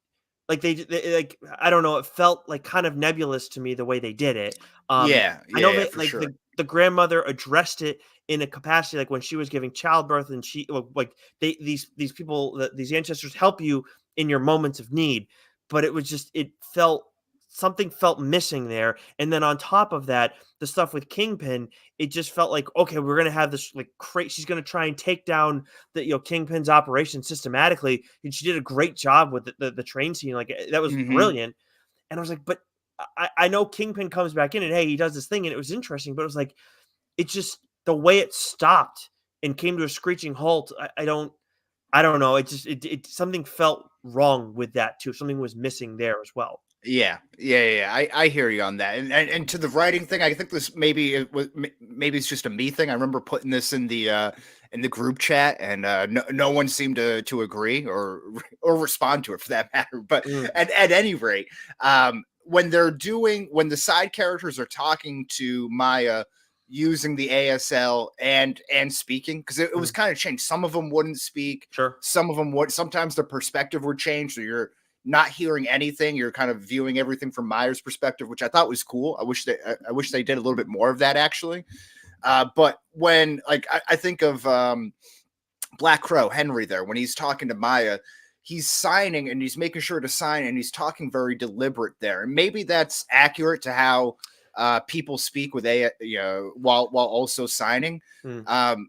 like they like, I don't know. It felt like kind of nebulous to me the way they did it. I know that like sure. the grandmother addressed it in a capacity, like when she was giving childbirth, and she like these people, these ancestors help you in your moments of need. But it was just, something felt missing there. And then on top of that, the stuff with Kingpin, it just felt like, okay, we're going to have this like she's going to try and take down the, Kingpin's operation systematically. And she did a great job with the train scene. Like that was brilliant. And I was like, but I know Kingpin comes back in and hey, he does this thing and it was interesting, but it was like, it just, the way it stopped and came to a screeching halt. I don't know. It just, something felt wrong with that too. Something was missing there as well. Yeah. I hear you on that. And to the writing thing, I think this maybe it's just a me thing. I remember putting this in the group chat, and no one seemed to agree or respond to it for that matter. But at any rate, when the side characters are talking to Maya using the ASL and speaking, because it was kind of changed. Some of them wouldn't speak. Sure. Some of them would. Sometimes the perspective would change, so you're not hearing anything. You're kind of viewing everything from Maya's perspective, which I thought was cool. I wish they did a little bit more of that actually. But when like I think of Black Crow Henry there, when he's talking to Maya, he's signing and he's making sure to sign, and he's talking very deliberate there. And maybe that's accurate to how people speak with while also signing. Mm.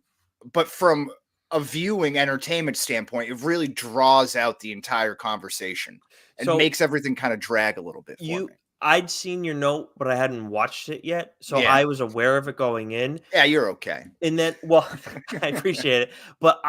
But from a viewing entertainment standpoint, it really draws out the entire conversation and So makes everything kind of drag a little bit for me. I'd seen your note, but I hadn't watched it yet, so Yeah. I was aware of it going in. Yeah, you're okay. And then, well, I appreciate it, but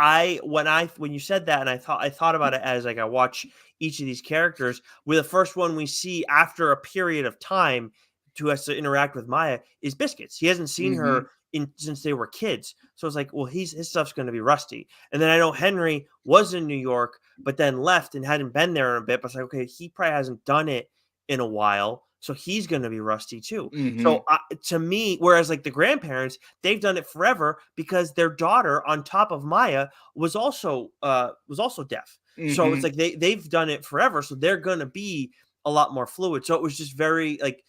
when you said that, and I thought about it as like I watch each of these characters. With the first one we see after a period of time to us to interact with Maya is Biscuits. He hasn't seen Mhm. her since they were kids, so it's like, well, his stuff's going to be rusty. And then I know Henry was in New York, but then left and hadn't been there in a bit. But it's like, okay, he probably hasn't done it in a while, so he's going to be rusty too. Mhm. So to me, whereas like the grandparents, they've done it forever because their daughter, on top of Maya, was also deaf. So it's Mhm. like they've done it forever, so they're going to be a lot more fluid. So it was just very like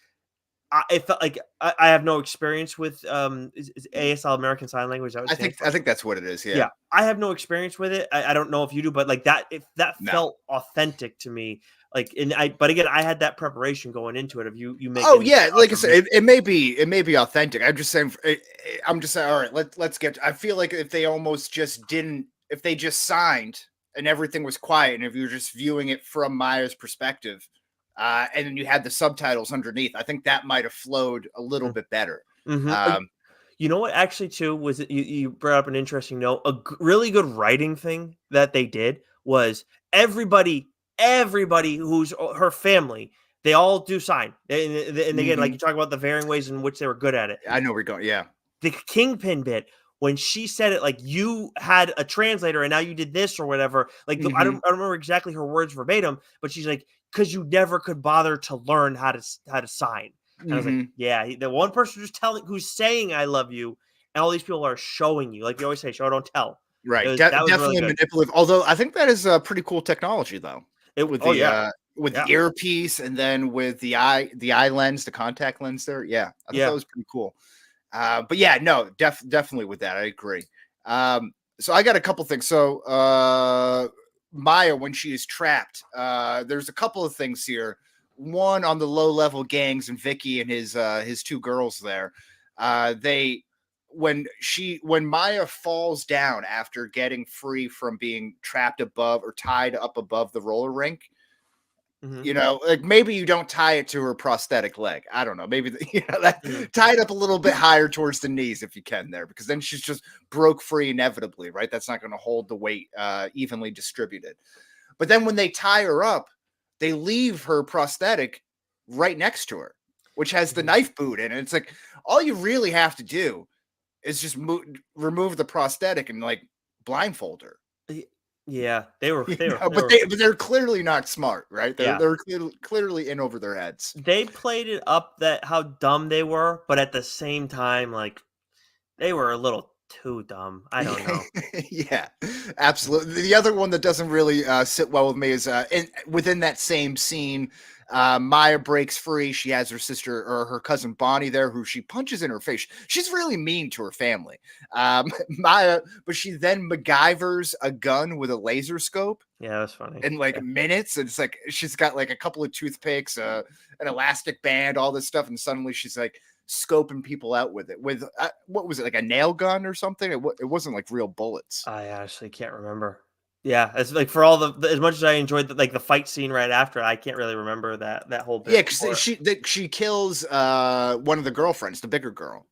it felt like I have no experience with is ASL, American Sign Language. Is that what it stands for? I think that's what it is. Yeah, Yeah. I have no experience with it. I don't know if you do, but like that, if that No. felt authentic to me. Like, but again, I had that preparation going into it. Of you making. Oh yeah, like I said, it may be authentic. I'm just saying. I'm just saying. All right, let's get. I feel like if they almost just didn't, if they just signed and everything was quiet, and if you were just viewing it from Maya's perspective, and then you had the subtitles underneath, I think that might have flowed a little bit better. Mm-hmm. You know what? Actually, too, was you brought up an interesting note. Really good writing thing that they did was everybody who's her family, they all do sign, and again, like you talk about the varying ways in which they were good at it. I know we're going. Yeah. The Kingpin bit when she said it, like you had a translator and now you did this or whatever. Like I don't remember exactly her words verbatim, but she's like, because you never could bother to learn how to sign. And I was like, yeah, the one person who's saying I love you, and all these people are showing you. Like you always say, show don't tell. Right. That was Definitely really good. manipulative. Although I think that is a pretty cool technology, though. With the the earpiece and then with the eye lens, the contact lens there. Yeah, I thought that was pretty cool. But yeah, no, definitely with that, I agree. So I got a couple things. So Maya, when she is trapped, there's a couple of things here. One on the low level gangs and Vicky and his two girls there. When Maya falls down after getting free from being trapped above or tied up above the roller rink, you know, like maybe you don't tie it to her prosthetic leg. I don't know. Maybe tie it up a little bit higher towards the knees if you can there, because then she's just broke free inevitably, right? That's not going to hold the weight evenly distributed. But then when they tie her up, they leave her prosthetic right next to her, which has the knife boot in it. It's like all you really have to do is just remove the prosthetic and like blindfold her. Yeah, they were, but they're clearly not smart, right? They're clearly in over their heads. They played it up that how dumb they were, but at the same time, like they were a little too dumb. I don't know. Yeah, absolutely. The other one that doesn't really sit well with me is within that same scene. Maya breaks free. She has her sister or her cousin Bonnie there, who she punches in her face. She's really mean to her family. Maya, but she then MacGyvers a gun with a laser scope. Yeah, that's funny. In like minutes, and it's like she's got like a couple of toothpicks, an elastic band, all this stuff, and suddenly she's like scoping people out with it. With what was it, like a nail gun or something? It wasn't like real bullets. I actually can't remember. Yeah, it's like for all the as much as I enjoyed the fight scene right after, I can't really remember that whole bit. Yeah, because she kills one of the girlfriends, the bigger girl.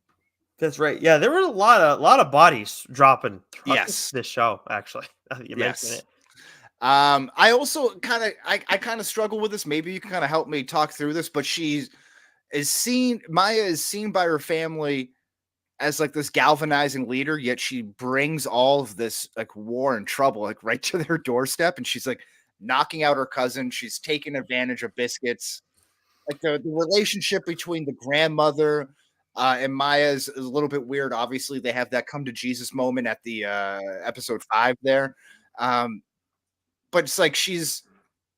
That's right. Yeah, there were a lot of bodies dropping throughout this show. Actually, you mentioned it. I also kind of struggle with this. Maybe you can kind of help me talk through this, but Maya is seen by her family as like this galvanizing leader, yet she brings all of this like war and trouble like right to their doorstep, and she's like knocking out her cousin. She's taking advantage of Biscuits. Like the relationship between the grandmother and Maya is a little bit weird. Obviously, they have that come to Jesus moment at the episode 5 there. But it's like she's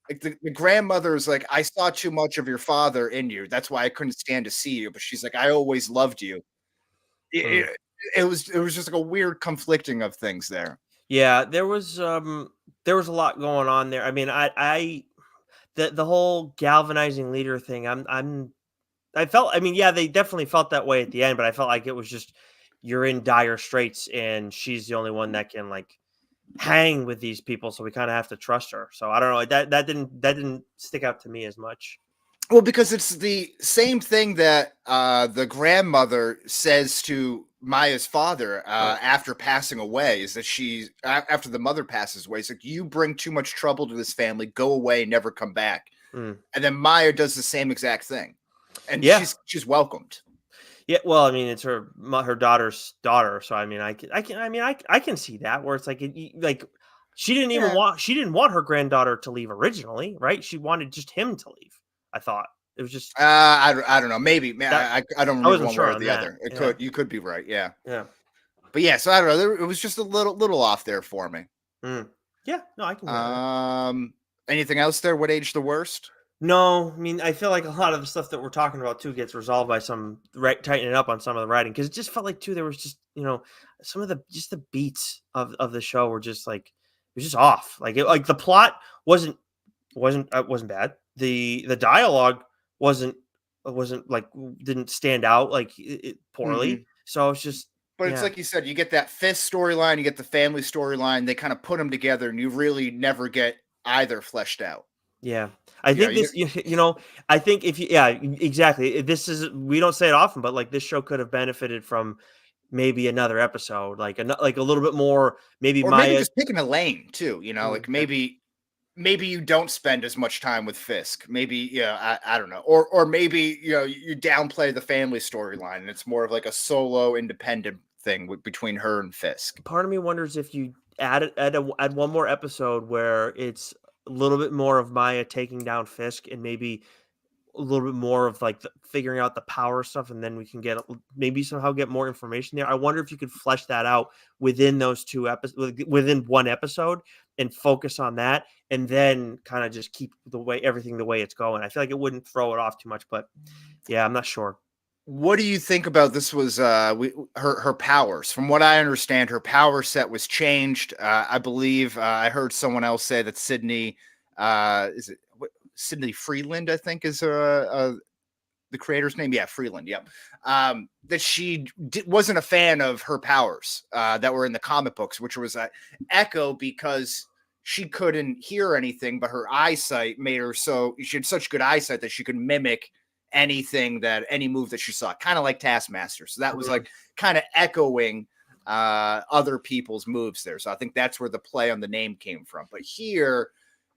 like the grandmother is like, I saw too much of your father in you. That's why I couldn't stand to see you. But she's like, I always loved you. It was just like a weird conflicting of things there. Yeah, there was a lot going on there. I mean, the whole galvanizing leader thing. I'm I mean, yeah, they definitely felt that way at the end, but I felt like it was just you're in dire straits, and she's the only one that can like hang with these people, so we kind of have to trust her. So I don't know, that didn't stick out to me as much. Well, because it's the same thing that the grandmother says to Maya's father Right. after passing away, is that after the mother passes away, it's like, you bring too much trouble to this family, go away, never come back. Mm. And then Maya does the same exact thing, and Yeah. she's welcomed. Yeah, well, I mean, it's her daughter's daughter, so I mean, I can see that where it's like like Yeah. she didn't want her granddaughter to leave originally, right? She wanted just him to leave. I thought it was just I don't know. Maybe that I don't I remember wasn't one way sure or on the that. other. It Yeah, you could be right. Yeah, yeah, but yeah. So I don't know. It was just a little off there for me. mm. Yeah. No, I can get that. Um, anything else there? What age the worst? No, I mean, I feel like a lot of the stuff that we're talking about too gets resolved by some tightening up on some of the writing because it just felt like too there was just some of the beats of the show were just like it was just off. Like the plot wasn't bad. The dialogue wasn't like didn't stand out like Hmm. poorly. So it's just But it's yeah. like you said, you get that Fisk storyline, you get the family storyline. They kind of put them together, and you really never get either fleshed out. Yeah. I You know, think you this, get I think if you, yeah, exactly. This is, we don't say it often, but like this show could have benefited from maybe another episode, like a little bit more, maybe or maybe Maya. just picking a lane too. You know, like Yeah. maybe you don't spend as much time with Fisk. Maybe I don't know, or maybe you downplay the family storyline, and it's more of like a solo independent thing between her and Fisk. Part of me wonders if you add one more episode where it's a little bit more of Maya taking down Fisk and maybe a little bit more of like figuring out the power stuff, and then we can maybe somehow get more information there. I wonder if you could flesh that out within those two episodes, within one episode, and focus on that, and then kind of just keep everything the way it's going. I feel like it wouldn't throw it off too much, but yeah, I'm not sure. What do you think about this? Was her powers? From what I understand, her power set was changed. I believe I heard someone else say that Sydney, is it Sydney Freeland? I think is the creator's name. Yeah, Freeland. Yep. That she wasn't a fan of her powers that were in the comic books, which was Echo, because she couldn't hear anything, but her eyesight made her so she had such good eyesight that she could mimic any move that she saw, kind of like Taskmaster. So that was Mhm. like kind of echoing other people's moves there. So I think that's where the play on the name came from. But here,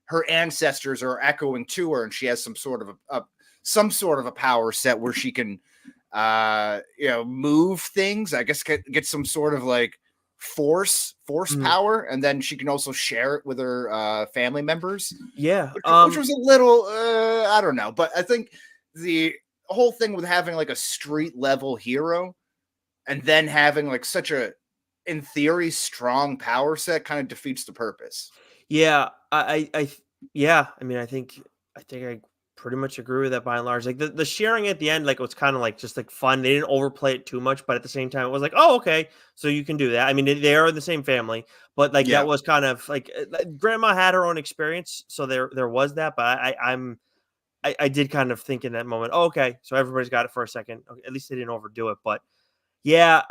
her ancestors are echoing to her, and she has some sort of a power set where she can move things. I guess get some sort of like force Mhm. power, and then she can also share it with her family members, Yeah. which was a little I don't know. But I think the whole thing with having like a street level hero and then having like such a, in theory, strong power set kind of defeats the purpose. Yeah, yeah. I mean, I think I pretty much agree with that by and large. Like the sharing at the end, like it was kind of like just like fun. They didn't overplay it too much, but at the same time, it was like, oh, okay, so you can do that. I mean, they are in the same family, but like that Yeah. was kind of like Grandma had her own experience, so there was that. But I did kind of think in that moment, oh, okay, so everybody's got it for a second. Okay, at least they didn't overdo it, but yeah,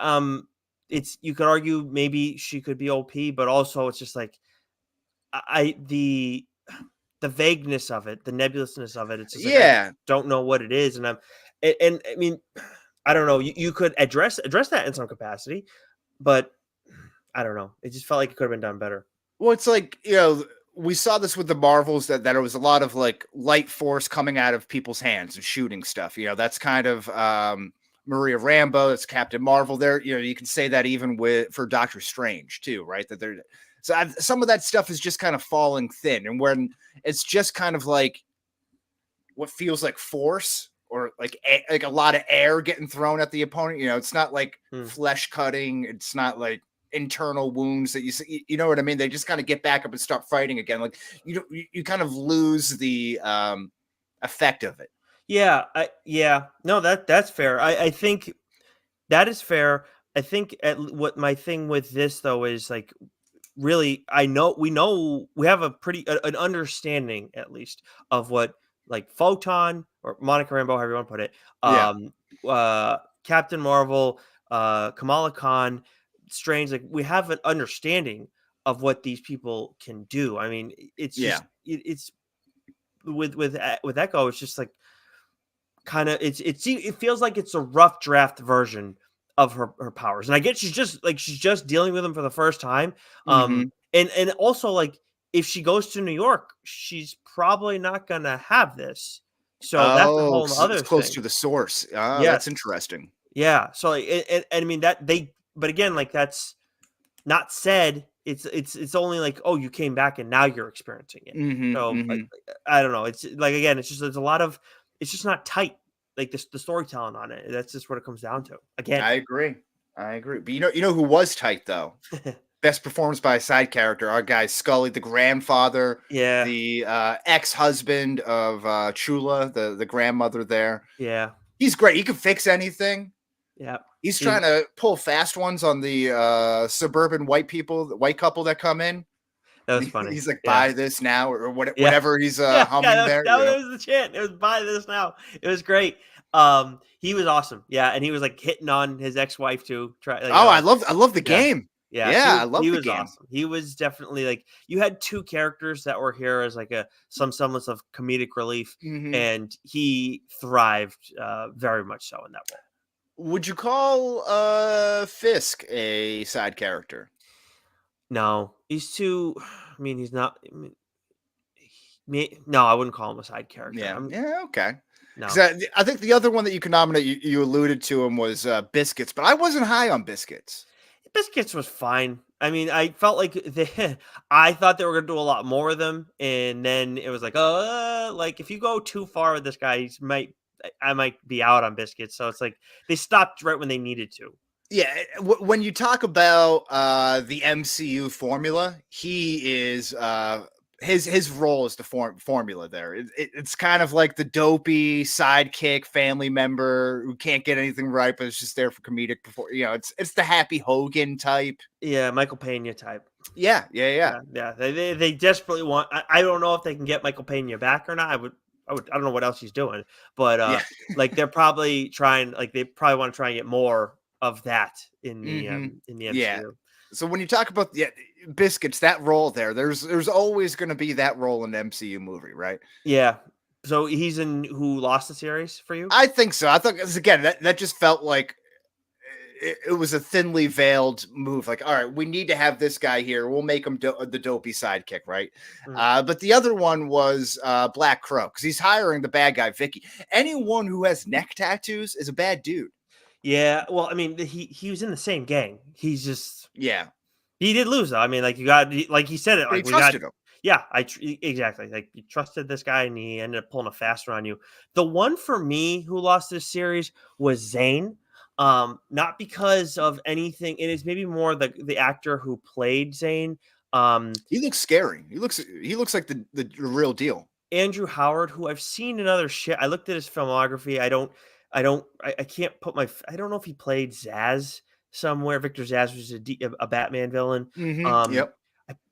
it's you could argue maybe she could be OP, but also it's just like I the vagueness of it, the nebulousness of it, it's just like I Yeah. don't know what it is, and and I mean, I don't know. You could address that in some capacity, but I don't know. It just felt like it could have been done better. Well, it's like, we saw this with the Marvels, that it was a lot of like light force coming out of people's hands and shooting stuff. That's kind of Maria Rambo, that's Captain Marvel there. You can say that even for Doctor Strange too, right? That they're some of that stuff is just kind of falling thin. And when it's just kind of like what feels like force, or like a lot of air getting thrown at the opponent, it's not like Hmm. flesh cutting. It's not like internal wounds that you see. You know what I mean? They just kind of get back up and start fighting again. Like you kind of lose the effect of it. Yeah, yeah. No, that's fair. I think that is fair. I think what my thing with this though is like really we know we have a pretty an understanding at least of what like Photon, or Monica Rambeau, however you want to put it. Yeah. Captain Marvel, Kamala Khan, Strange. Like we have an understanding of what these people can do. I mean, it's Yeah. just it's with Echo. It's just like kind of it feels like it's a rough draft version of her powers. And I get she's just dealing with them for the first time. Mm-hmm. And also like if she goes to New York, she's probably not gonna have this. So that's a Oh, whole other it's close thing. to the source. Oh, Yes. that's interesting. Yeah. So like, and I mean that but again, like that's not said. It's only like, oh, you came back and now you're experiencing it. Mm-hmm. So Mm-hmm. I don't know. It's like again, it's just there's a lot of it's just not tight. Like the storytelling on it. That's just what it comes down to. Again. I agree. But you know who was tight though? Best performance by a side character. Our guy Scully, the grandfather, Yeah. the ex-husband of Chula, the grandmother there. Yeah. He's great. He can fix anything. Yeah. He's trying to pull fast ones on the suburban white couple that come in. That was funny. He's like, Yeah. buy this now, or Yeah. whatever he's humming there. That you know? was the chant. It was buy this now. It was great. He was awesome. Yeah, and he was like hitting on his ex-wife too. I love the game. Yeah, I love he the was game. awesome. He was definitely like you had two characters that were here as like some semblance of comedic relief, Mhm. and he thrived very much so in that role. Would you call Fisk a side character? No, he's too. I mean, he's not. No, I wouldn't call him a side character. Yeah, okay. No. I think the other one that you can nominate, you alluded to him, was Biscuits, but I wasn't high on Biscuits. Biscuits was fine. I mean, I felt like I thought they were going to do a lot more with them, and then it was like, like if you go too far with this guy, I might be out on Biscuits. So it's like they stopped right when they needed to. Yeah, when you talk about the MCU formula, he is his role is the formula there. It's kind of like the dopey sidekick family member who can't get anything right, but it's just there for comedic. It's the Happy Hogan type. Yeah, Michael Pena type. Yeah. They desperately want. I don't know if they can get Michael Pena back or not. I don't know what else he's doing, but like they're probably trying. Like they probably want to try and get more of that in the MCU. Yeah. So when you talk about Biscuits, that role there's always going to be that role in the MCU movie, right? Yeah. So he's in Who Lost the Series for you? I think so. I thought, again, that just felt like it was a thinly veiled move. Like, all right, we need to have this guy here. We'll make him the dopey sidekick, right? Mm-hmm. But the other one was Black Crow, because he's hiring the bad guy, Vicky. Anyone who has neck tattoos is a bad dude. Yeah, well, I mean, he was in the same gang. He's just he did lose though. I mean, like he said it. Like we trusted him. Yeah, exactly. Like you trusted this guy, and he ended up pulling a faster on you. The one for me who lost this series was Zane. Not because of anything. It is maybe more the actor who played Zane. He looks scary. He looks like the real deal. Andrew Howard, who I've seen in other shit. I looked at his filmography. I can't put I don't know if he played Zaz somewhere. Victor Zaz was a Batman villain. Mm-hmm. Yep.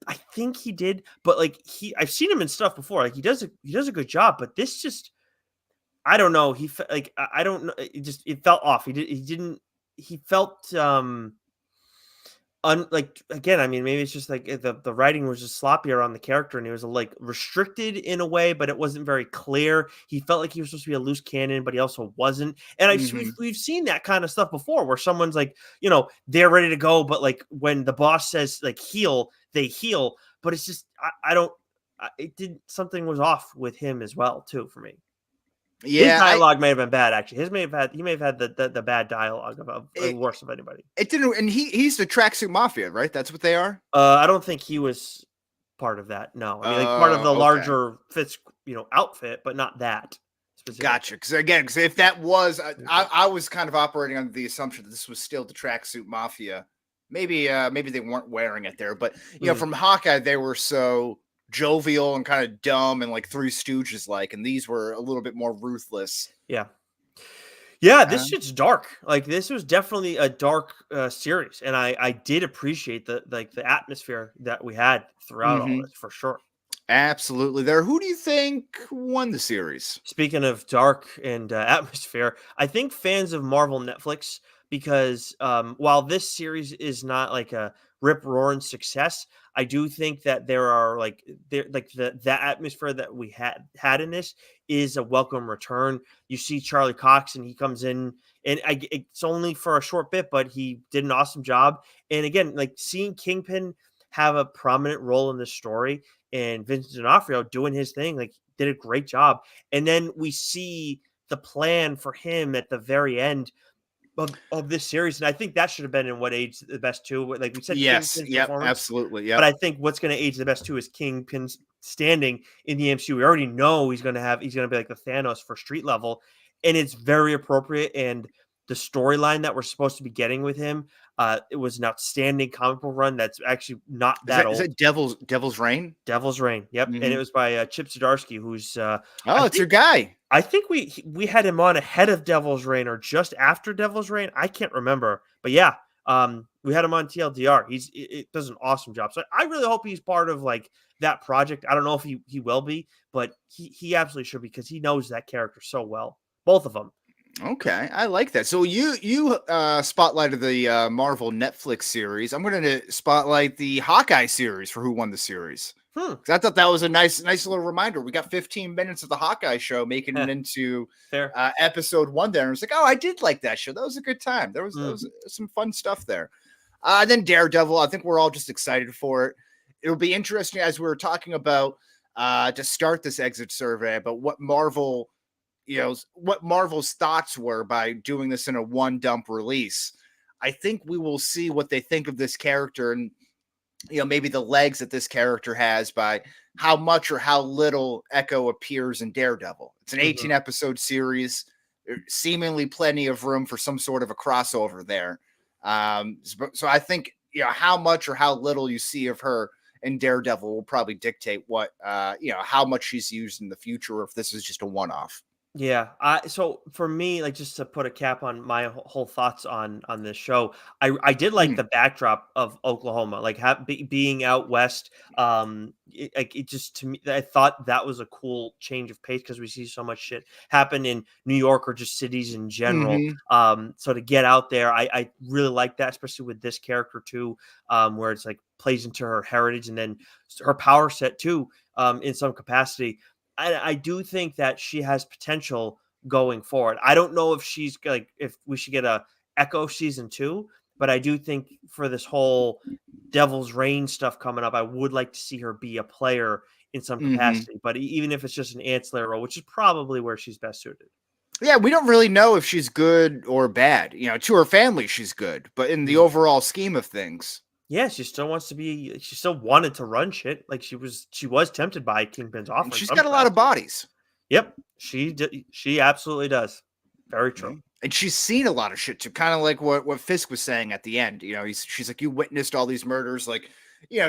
I think he did, but like I've seen him in stuff before. Like he does a good job, but this just, I don't know. I don't know. It felt off. He felt, like again, I mean, maybe it's just like the writing was just sloppier on the character, and he was like restricted in a way, but it wasn't very clear. He felt like he was supposed to be a loose cannon, but he also wasn't. And we've seen that kind of stuff before, where someone's like, they're ready to go, but like when the boss says like heal, they heal. But it's just something was off with him as well too for me. Yeah, his dialogue may have been bad. Actually, he may have had the bad dialogue of worst of anybody. It didn't, and he's the Tracksuit Mafia, right? That's what they are. I don't think he was part of that. No, I mean like part of the larger Fitz, outfit, but not that specific. Gotcha. Because if that was, I was kind of operating under the assumption that this was still the Tracksuit Mafia. Maybe they weren't wearing it there, but from Hawkeye they were so jovial and kind of dumb and like Three Stooges like, and these were a little bit more ruthless. Yeah, this shit's dark. Like this was definitely a dark series, and I did appreciate the atmosphere that we had throughout all this for sure. Absolutely. There. Who do you think won the series? Speaking of dark and atmosphere, I think fans of Marvel Netflix, because while this series is not like a rip roaring success, I do think that there are like the atmosphere that we had in this is a welcome return. You see Charlie Cox, and he comes in, and it's only for a short bit, but he did an awesome job. And again, like seeing Kingpin have a prominent role in this story, and Vincent D'Onofrio doing his thing, like did a great job. And then we see the plan for him at the very end of this series. And I think that should have been in what age the best too. Like we said, Yes. Kingpin's Yep. performance. Absolutely. But Yep. I think what's going to age the best too is Kingpin's standing in the MCU. We already know he's going to be like the Thanos for street level, and it's very appropriate. And the storyline that we're supposed to be getting with him, it was an outstanding comic book run that's actually not that Is old. that Devil's Reign? Devil's Reign, yep, and it was by Chip Zdarsky, who's Oh, I it's your think guy. I think we had him on ahead of Devil's Reign or just after Devil's Reign. I can't remember, but yeah, we had him on TLDR. It does an awesome job. So I really hope he's part of like that project. I don't know if he will be, but he absolutely should, because he knows that character so well. Both of them. Okay, I like that. So you spotlighted the Marvel Netflix series. I'm going to spotlight the Hawkeye series for who won the series. 'Cause I thought that was a nice little reminder. We got 15 minutes of the Hawkeye show making it into Fair. episode 1 there. And it's like, oh, I did like that show. That was a good time. There was some fun stuff there. Then Daredevil. I think we're all just excited for it. It'll be interesting, as we were talking about to start this exit survey, about what Marvel's thoughts were by doing this in a one dump release. I think we will see what they think of this character, and maybe the legs that this character has by how much or how little Echo appears in Daredevil. It's an 18 episode series. There's seemingly plenty of room for some sort of a crossover there. So I think how much or how little you see of her in Daredevil will probably dictate what how much she's used in the future, or if this is just a one-off. Yeah. So for me, like just to put a cap on my whole thoughts on this show, I did like the backdrop of Oklahoma, like being out west. It just, to me, I thought that was a cool change of pace, because we see so much shit happen in New York or just cities in general. So to get out there, I really like that, especially with this character too, where it's like plays into her heritage and then her power set too, in some capacity. I do think that she has potential going forward. I don't know if she's like, if we should get a Echo season 2, but I do think for this whole Devil's Reign stuff coming up, I would like to see her be a player in some capacity. But even if it's just an ancillary role, which is probably where she's best suited. Yeah, we don't really know if she's good or bad. To her family, she's good, but in the overall scheme of things, yeah, she still wants to be. She still wanted to run shit. Like she was tempted by Kingpin's offer. and she's got a lot of bodies. Yep, she did. She absolutely does. Very true. And she's seen a lot of shit too, kind of like what Fisk was saying at the end. She's like, you witnessed all these murders. Like,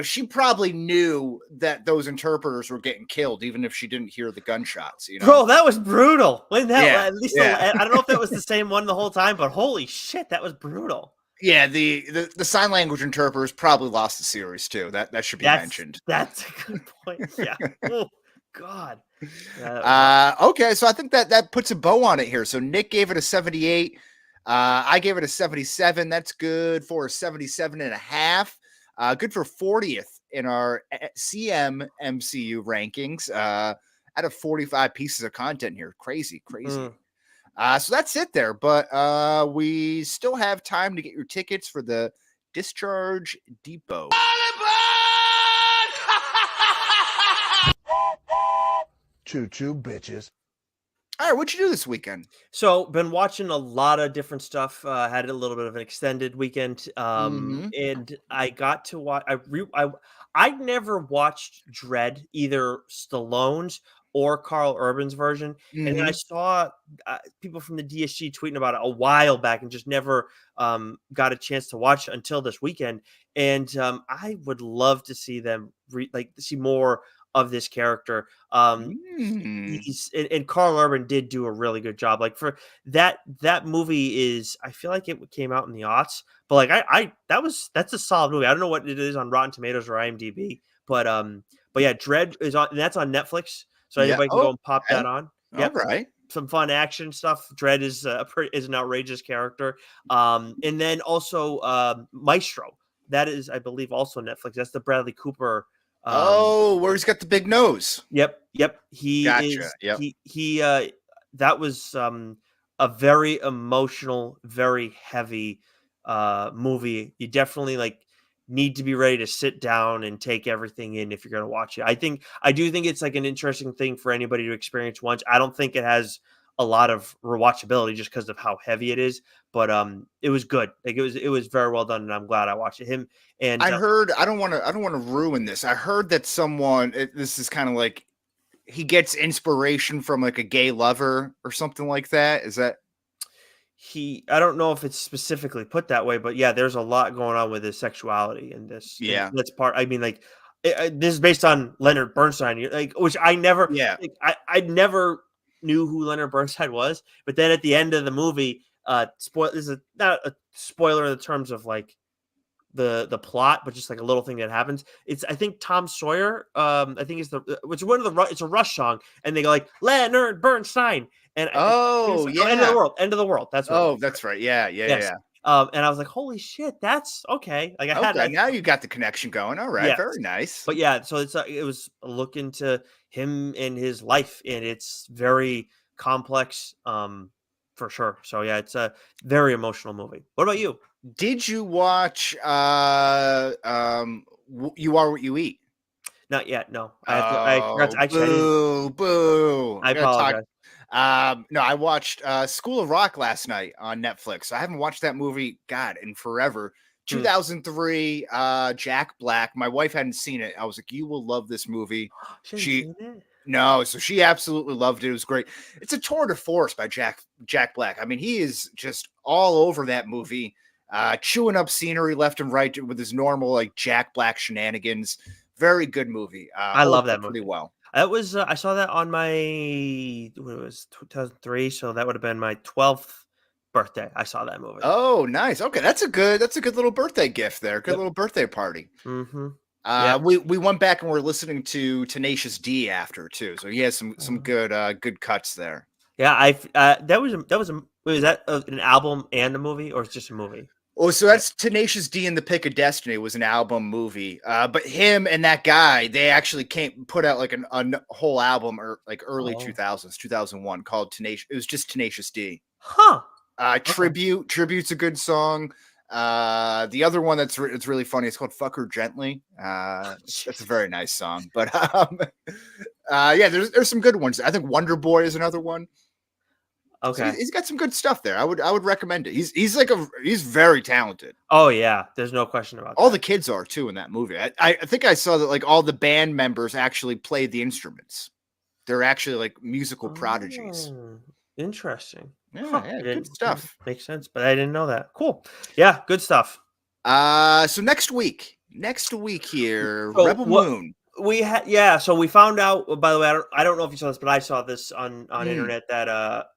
she probably knew that those interpreters were getting killed, even if she didn't hear the gunshots. Bro, that was brutal. At least yeah. I don't know if that was the same one the whole time, but holy shit, that was brutal. Yeah, the sign language interpreters probably lost the series too. That should be mentioned. That's a good point. Yeah. Oh God. Okay, so I think that puts a bow on it here. So Nick gave it a 78. I gave it a 77. That's good for a 77.5. Good for 40th in our CM MCU rankings. Out of 45 pieces of content here. Crazy. So that's it there, but we still have time to get your tickets for the Discharge Depot. Choo-choo, bitches. All right, what'd you do this weekend? So, been watching a lot of different stuff. Had a little bit of an extended weekend, and I got to watch. I never watched Dread, either Stallone's or Carl Urban's version, and then I saw people from the DSG tweeting about it a while back, and just never got a chance to watch it until this weekend. And I would love to see them see more of this character. And Carl Urban did do a really good job. Like for that movie is, I feel like it came out in the aughts, but like that's a solid movie. I don't know what it is on Rotten Tomatoes or IMDb, but But yeah, Dread is on. And that's on Netflix, so Yeah. anybody can go and pop Okay. that on. All Yep. right. Some fun action stuff. Dread is is an outrageous character. And then also Maestro. That is, I believe, also Netflix. That's the Bradley Cooper. Oh, where he's got the big nose. Yep. He Gotcha. is. Yep. He. That was a very emotional, very heavy movie. You definitely like need to be ready to sit down and take everything in if you're going to watch it. I do think it's like an interesting thing for anybody to experience once. I don't think it has a lot of rewatchability just because of how heavy it is, but it was good. Like it was very well done, and I'm glad I watched it. Him and I heard. I don't want to ruin this. I heard that this is kind of like he gets inspiration from like a gay lover or something like that. Is that? I don't know if it's specifically put that way, but yeah, there's a lot going on with his sexuality in this. Yeah. That's part. I mean, like this is based on Leonard Bernstein, like which I never. Yeah. Like, I never knew who Leonard Bernstein was, but then at the end of the movie, this is not a spoiler in the terms of like the plot, but just like a little thing that happens. It's I think Tom Sawyer. I think it's which one of the it's a Rush song, and they go like Leonard Bernstein, and Oh like, yeah, end of the world. That's what that's right. Yeah. Yes. And I was like, holy shit, that's okay. Like Now you got the connection going. All right, Yes. very nice. But yeah, so it was a look into him and his life, and it's very complex, for sure. So yeah, it's a very emotional movie. What about you? Did you watch You Are What You Eat? Not yet. No, I forgot to, actually, boo. I apologize. No, I watched School of Rock last night on Netflix. I haven't watched that movie, God, in forever. 2003, Jack Black. My wife hadn't seen it. I was like, you will love this movie. No, so she absolutely loved it. It was great. It's a tour de force by Jack Black. I mean, he is just all over that movie, chewing up scenery left and right with his normal like Jack Black shenanigans. Very good movie. I love that movie pretty well. That was I saw that on my when it was 2003, so that would have been my 12th birthday. I saw that movie. Oh, nice. Okay, that's a good little birthday gift there. Good little birthday party. Mm-hmm. We went back and we're listening to Tenacious D after too, so he has some good cuts there. Yeah, was that an album and a movie, or it's just a movie? Oh, so that's Tenacious D and the Pick of Destiny was an album movie. But him and that guy, they actually put out like a whole album or like early 2000s, 2001 called Tenacious. It was just Tenacious D. Huh. Tribute's a good song. The other one it's really funny. It's called Fuck Her Gently. That's a very nice song. But yeah, there's some good ones. I think Wonder Boy is another one. Okay, so he's got some good stuff there. I would recommend it. He's very talented. Oh yeah, there's no question about that. All the kids are too in that movie. I think I saw that like all the band members actually played the instruments. They're actually like musical prodigies. Interesting. Yeah, good stuff. Makes sense, but I didn't know that. Cool. Yeah, good stuff. So next week here, Rebel Moon. So we found out, by the way, I don't know if you saw this, but I saw this on internet that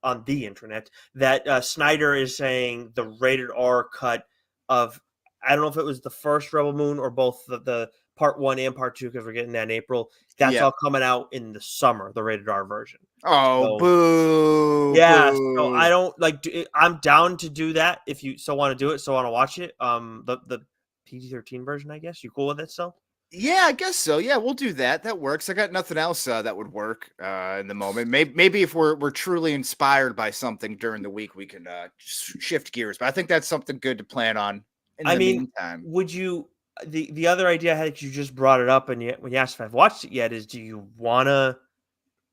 on the internet that Snyder is saying the rated R cut of, I don't know if it was the first Rebel Moon or both the part 1 and part 2, because we're getting that in April. That's all coming out in the summer, the rated R version. Oh, boo. Yeah, boo. so I don't like I'm down to do that if you still want to do it, still want to watch it. The PG-13 version, I guess. You cool with it still? Yeah, I guess so. Yeah, we'll do that. That works. I got nothing else that would work in the moment. Maybe if we're truly inspired by something during the week, we can shift gears. But I think that's something good to plan on. In the meantime, would you? The other idea I had, you just brought it up, and when you asked if I've watched it yet, is do you wanna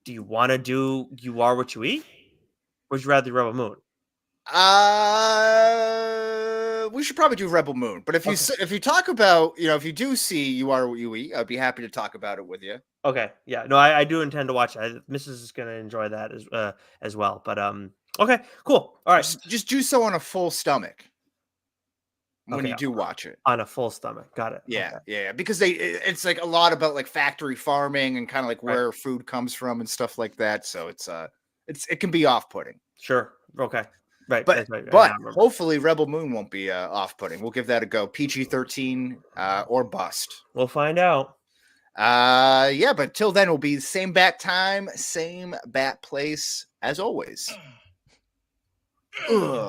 do You Are What You Eat? Or would you rather Rebel Moon? We should probably do Rebel Moon. But if you talk about, if you do see You Are What You Eat, I'd be happy to talk about it with you. Okay, yeah, no, I do intend to watch it. Mrs. is gonna enjoy that as well. But okay, cool. All right, just do so on a full stomach when you do watch it. On a full stomach, got it. Yeah, okay. yeah, because it's like a lot about like factory farming and kind of like where food comes from and stuff like that. So it can be off-putting. Sure. Okay. Right. But hopefully Rebel Moon won't be off-putting. We'll give that a go. PG-13 or bust. We'll find out. Yeah, but till then, it'll be the same bat time, same bat place as always. Ugh.